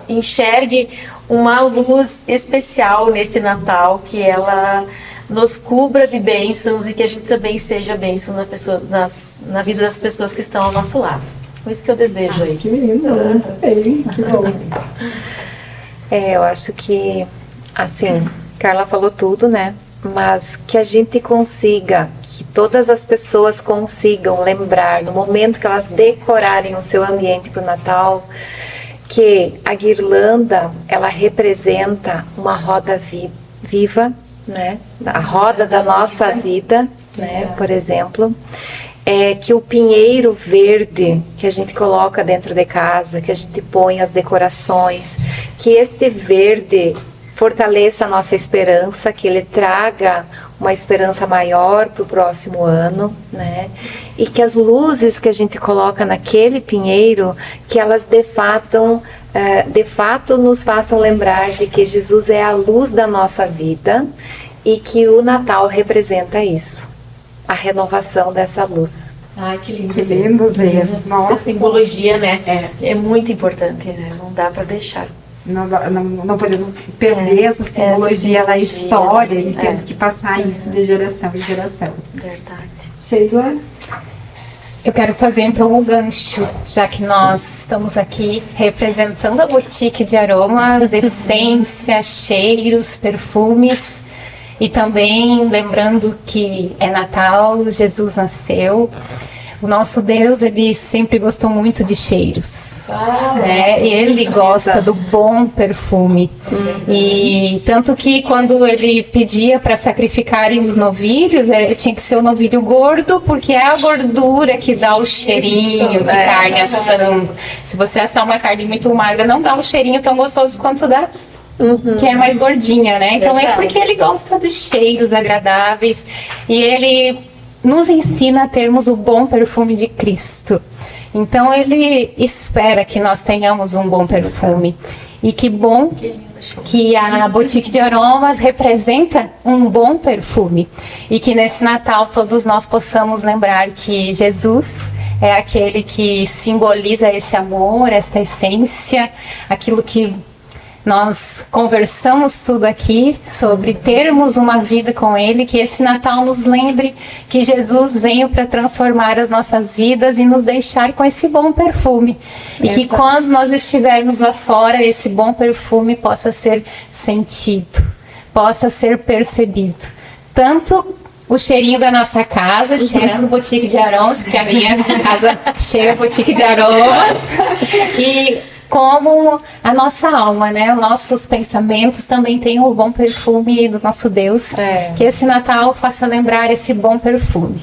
enxergue uma luz especial nesse Natal, que ela nos cubra de bênçãos e que a gente também seja bênção na vida das pessoas que estão ao nosso lado. É isso que eu desejo aí. Que lindo, bem, que bom. Eu acho que, assim, Carla falou tudo, né? Mas que a gente consiga, que todas as pessoas consigam lembrar, no momento que elas decorarem o seu ambiente para o Natal, que a guirlanda, ela representa uma roda viva, né? A roda da nossa vida, né? Por exemplo. Que o pinheiro verde que a gente coloca dentro de casa, que a gente põe as decorações, que este verde fortaleça a nossa esperança, que ele traga uma esperança maior para o próximo ano, né? E que as luzes que a gente coloca naquele pinheiro, que elas de fato nos façam lembrar de que Jesus é a luz da nossa vida e que o Natal representa isso, a renovação dessa luz. Ai, que lindo. Que lindo, Zé. Nossa. Essa simbologia, né? É muito importante, né? Não dá para deixar. Não podemos perder essa simbologia na história e temos que passar isso de geração em geração. Verdade. Sheila? Eu quero fazer então um gancho, já que nós estamos aqui representando a boutique de aromas, essência, cheiros, perfumes, e também lembrando que é Natal, Jesus nasceu. O nosso Deus, ele sempre gostou muito de cheiros, né? Ele gosta do bom perfume. E tanto que quando ele pedia para sacrificarem os novilhos, tinha que ser o novilho gordo, porque é a gordura que dá o cheirinho de carne assando. Se você assar uma carne muito magra, não dá o cheirinho tão gostoso quanto dá que é mais gordinha, né? Então é porque ele gosta dos cheiros agradáveis e ele nos ensina a termos o bom perfume de Cristo. Então ele espera que nós tenhamos um bom perfume. E que bom que a Boutique de Aromas representa um bom perfume. E que nesse Natal todos nós possamos lembrar que Jesus é aquele que simboliza esse amor, esta essência, aquilo que nós conversamos tudo aqui sobre termos uma vida com Ele, que esse Natal nos lembre que Jesus veio para transformar as nossas vidas e nos deixar com esse bom perfume. E que quando nós estivermos lá fora, esse bom perfume possa ser sentido, possa ser percebido. Tanto o cheirinho da nossa casa, cheirando Boutique de Aromas, porque a minha casa cheira Boutique de Aromas, e como a nossa alma, né? Os nossos pensamentos também têm o bom perfume do nosso Deus. Que esse Natal faça lembrar esse bom perfume.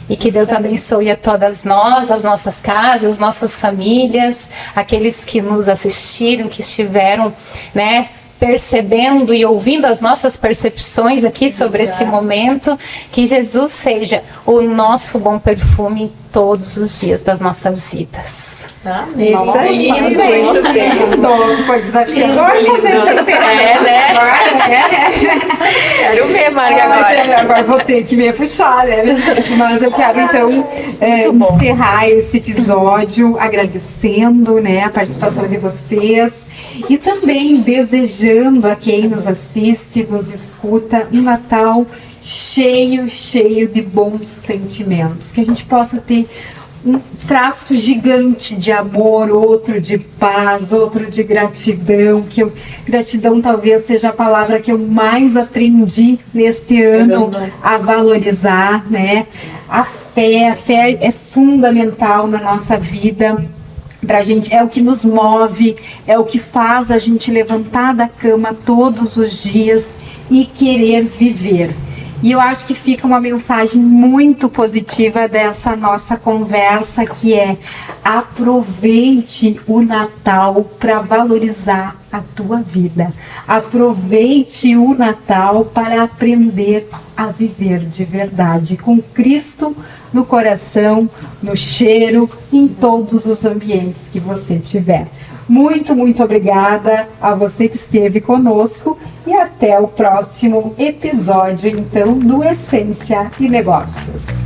E que Deus abençoe a todas nós, as nossas casas, nossas famílias, aqueles que nos assistiram, que estiveram, né, percebendo e ouvindo as nossas percepções aqui sobre esse momento, que Jesus seja o nosso bom perfume todos os dias das nossas vidas. Isso aí, muito bem. Foi desafiador fazer essa cena. né? Quero ver, Marga, agora. Agora vou ter que me puxar, né? Mas eu quero, então, encerrar esse episódio agradecendo, né, a participação de vocês e também desejando a quem nos assiste, nos escuta, um Natal cheio de bons sentimentos. Que a gente possa ter um frasco gigante de amor, outro de paz, outro de gratidão. Gratidão talvez seja a palavra que eu mais aprendi neste ano a valorizar, né? A fé é fundamental na nossa vida. Pra gente, é o que nos move, é o que faz a gente levantar da cama todos os dias e querer viver. E eu acho que fica uma mensagem muito positiva dessa nossa conversa, que é: aproveite o Natal para valorizar a tua vida. Aproveite o Natal para aprender a viver de verdade, com Cristo no coração, no cheiro, em todos os ambientes que você tiver. Muito obrigada a você que esteve conosco e até o próximo episódio, então, do Essência e Negócios.